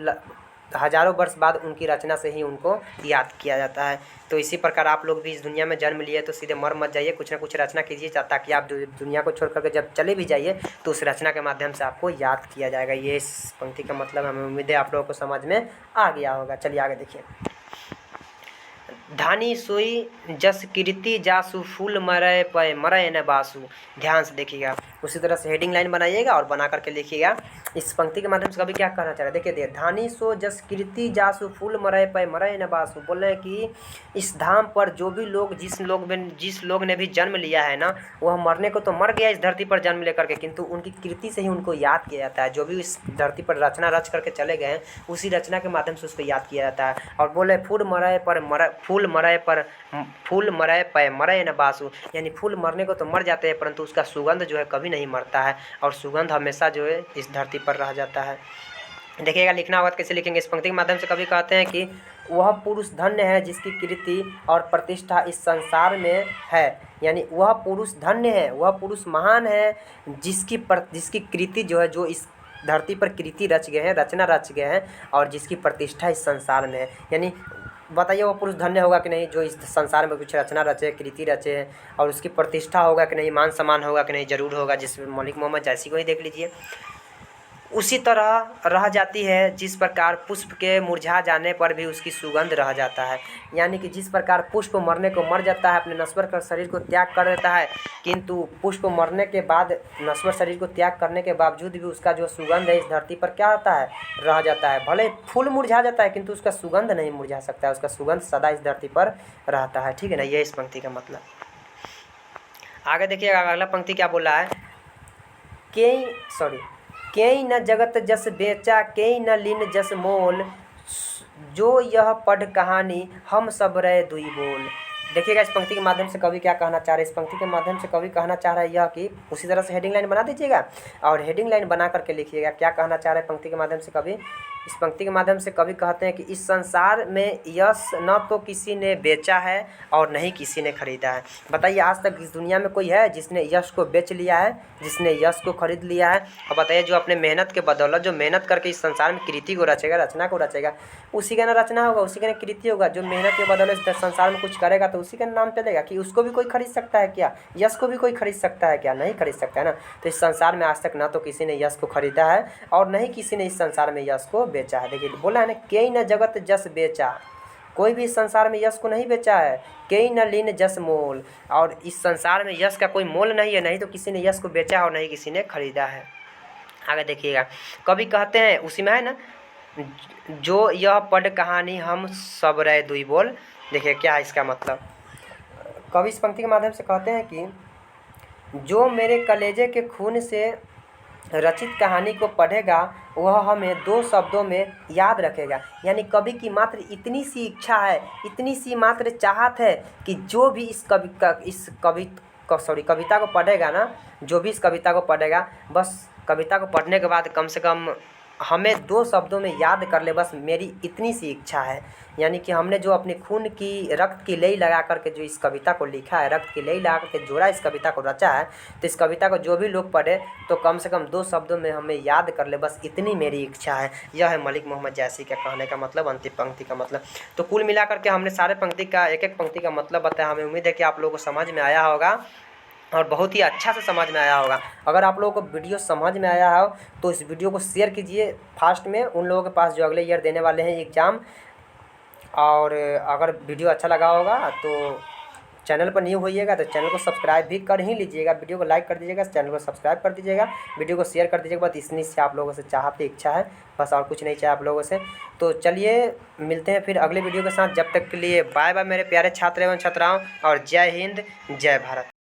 हज़ारों वर्ष बाद उनकी रचना से ही उनको याद किया जाता है। तो इसी प्रकार आप लोग भी इस दुनिया में जन्म लिए तो सीधे मर मत जाइए, कुछ ना कुछ रचना कीजिए, ताकि आप दुनिया को छोड़ करके जब चले भी जाइए तो उस रचना के माध्यम से आपको याद किया जाएगा। ये इस पंक्ति का मतलब हमें उम्मीद है आप लोगों को समझ में आ गया होगा। चलिए आगे देखिए। धानी सोई जस कीर्ति जासु फूल मरय पय मरय न बासु। ध्यान से देखिएगा, उसी तरह से हेडिंग लाइन बनाइएगा और बना करके लिखिएगा। इस पंक्ति के माध्यम से कभी क्या कहना चाह रहे हैं, देखिए धानी सो जस कीर्ति जासु फूल मरय पय मरय न बासु। बोल रहे हैं कि इस धाम पर जो भी लोग जिस लोग ने भी जन्म लिया है ना, वह मरने को तो मर गया इस धरती पर जन्म लेकर के, किंतु उनकी कीर्ति से ही उनको याद किया जाता है। जो भी इस धरती पर रचना रच करके चले गए हैं, उसी रचना के माध्यम से उसको याद किया जाता है। और बोले फूल मरय पय मरय न बासु, यानी फूल मरने को तो मर जाते हैं, परंतु उसका सुगंध जो है कभी नहीं मरता है, और सुगंध हमेशा जो है इस धरती पर रह जाता है। देखिएगा, लिखना होगा कैसे लिखेंगे। इस पंक्ति के माध्यम से कवि कहते हैं कि वह पुरुष धन्य है जिसकी कीर्ति और प्रतिष्ठा इस संसार में है। यानी वह पुरुष धन्य है, वह पुरुष महान है जिसकी कृति जो है, जो इस धरती पर कृति रच गए हैं, रचना रच गए हैं, और जिसकी प्रतिष्ठा इस संसार में है। यानी बताइए वो पुरुष धन्य होगा कि नहीं, जो इस संसार में कुछ रचना रचे, कृति रचे, और उसकी प्रतिष्ठा होगा कि नहीं, मान सम्मान होगा कि नहीं, जरूर होगा। जिस मलिक मोहम्मद जैसी को ही देख लीजिए। उसी तरह रह जाती है जिस प्रकार पुष्प के मुरझा जाने पर भी उसकी सुगंध रह जाता है। यानी कि जिस प्रकार पुष्प मरने को मर जाता है, अपने नश्वर कर शरीर को त्याग कर देता है, किंतु पुष्प मरने के बाद नश्वर शरीर को त्याग करने के बावजूद भी उसका जो सुगंध है इस धरती पर क्या होता है, रह जाता है। भले फूल मुरझा जाता है, किंतु उसका सुगंध नहीं मुरझा सकता है, उसका सुगंध सदा इस धरती पर रहता है। ठीक है ना, ये इस पंक्ति का मतलब। आगे देखिएगा, अगला पंक्ति क्या बोला है, केई न जगत जस बेचा केई न लीन जस मोल, जो यह पढ़ कहानी हम सब रहे दुई बोल। देखिएगा, इस पंक्ति के माध्यम से कवि क्या कहना चाह रहे हैं। इस पंक्ति के माध्यम से कवि कहना चाह रहा है यह कि उसी तरह से हेडिंग लाइन बना दीजिएगा और हेडिंग लाइन बना करके लिखिएगा क्या कहना चाह रहे हैं पंक्ति के माध्यम से कवि। इस पंक्ति के माध्यम से कवि कहते हैं कि इस संसार में यश न तो किसी ने बेचा है और न ही किसी ने खरीदा है। बताइए, आज तक इस दुनिया में कोई है जिसने यश को बेच लिया है, जिसने यश को खरीद लिया है? और बताइए, जो अपने मेहनत के बदौलत जो मेहनत करके इस संसार में कृति को रचेगा, रचना को रचेगा, उसी का ना रचना होगा, उसी का ना कृति होगा। जो मेहनत के बदौलत इस संसार में कुछ करेगा तो उसी का नाम चलेगा। कि उसको भी कोई खरीद सकता है क्या? यश को भी कोई खरीद सकता है क्या? नहीं खरीद सकता है ना। तो इस संसार में आज तक ना तो किसी ने यश को खरीदा है और न ही किसी ने इस संसार में यश को बेचा है। देखिए, बोला है ना, केई न जगत जस बेचा, कोई भी इस संसार में यश को नहीं बेचा है। केई न लीन जस मोल, और इस संसार में यश का कोई मोल नहीं है, नहीं तो किसी ने यश को बेचा है और नहीं किसी ने खरीदा है। आगे देखिएगा, कवि कहते हैं उसी में है ना, जो यह पढ़ कहानी हम सब रहे दुई बोल। देखिए क्या है इसका मतलब। कवि इस पंक्ति के माध्यम से कहते हैं कि जो मेरे कलेजे के खून से रचित कहानी को पढ़ेगा वह हमें दो शब्दों में याद रखेगा। यानी कवि की मात्र इतनी सी इच्छा है, इतनी सी मात्र चाहत है कि जो भी इस कविता को पढ़ेगा ना, जो भी इस कविता को पढ़ेगा, बस कविता को पढ़ने के बाद कम से कम हमें दो शब्दों में याद कर ले, बस मेरी इतनी सी इच्छा है। यानी कि हमने जो अपने खून की रक्त की लई लगा करके जो इस कविता को लिखा है, रक्त की लई लगा करके जोड़ा इस कविता को रचा है, तो इस कविता को जो भी लोग पढ़े तो कम से कम दो शब्दों में हमें याद कर ले, बस इतनी मेरी इच्छा है। यह है मलिक मोहम्मद जैसी का कहने का मतलब, अंतिम पंक्ति का मतलब। तो कुल मिला करके हमने सारे पंक्ति का एक एक पंक्ति का मतलब बताया। हमें उम्मीद है कि आप लोगों को समझ में आया होगा और बहुत ही अच्छा से समझ में आया होगा। अगर आप लोगों को वीडियो समझ में आया हो तो इस वीडियो को शेयर कीजिए फास्ट में उन लोगों के पास जो अगले ईयर देने वाले हैं एग्ज़ाम। और अगर वीडियो अच्छा लगा होगा तो चैनल पर न्यू होइएगा तो चैनल को सब्सक्राइब भी कर ही लीजिएगा, वीडियो को लाइक कर दीजिएगा, चैनल को सब्सक्राइब कर दीजिएगा, वीडियो को शेयर कर दीजिएगा। बस इतनी से आप लोगों से चाहती इच्छा है, बस और कुछ नहीं चाहिए आप लोगों से। तो चलिए मिलते हैं फिर अगले वीडियो के साथ। जब तक के लिए बाय बाय मेरे प्यारे छात्र एवं छात्राओं, और जय हिंद जय भारत।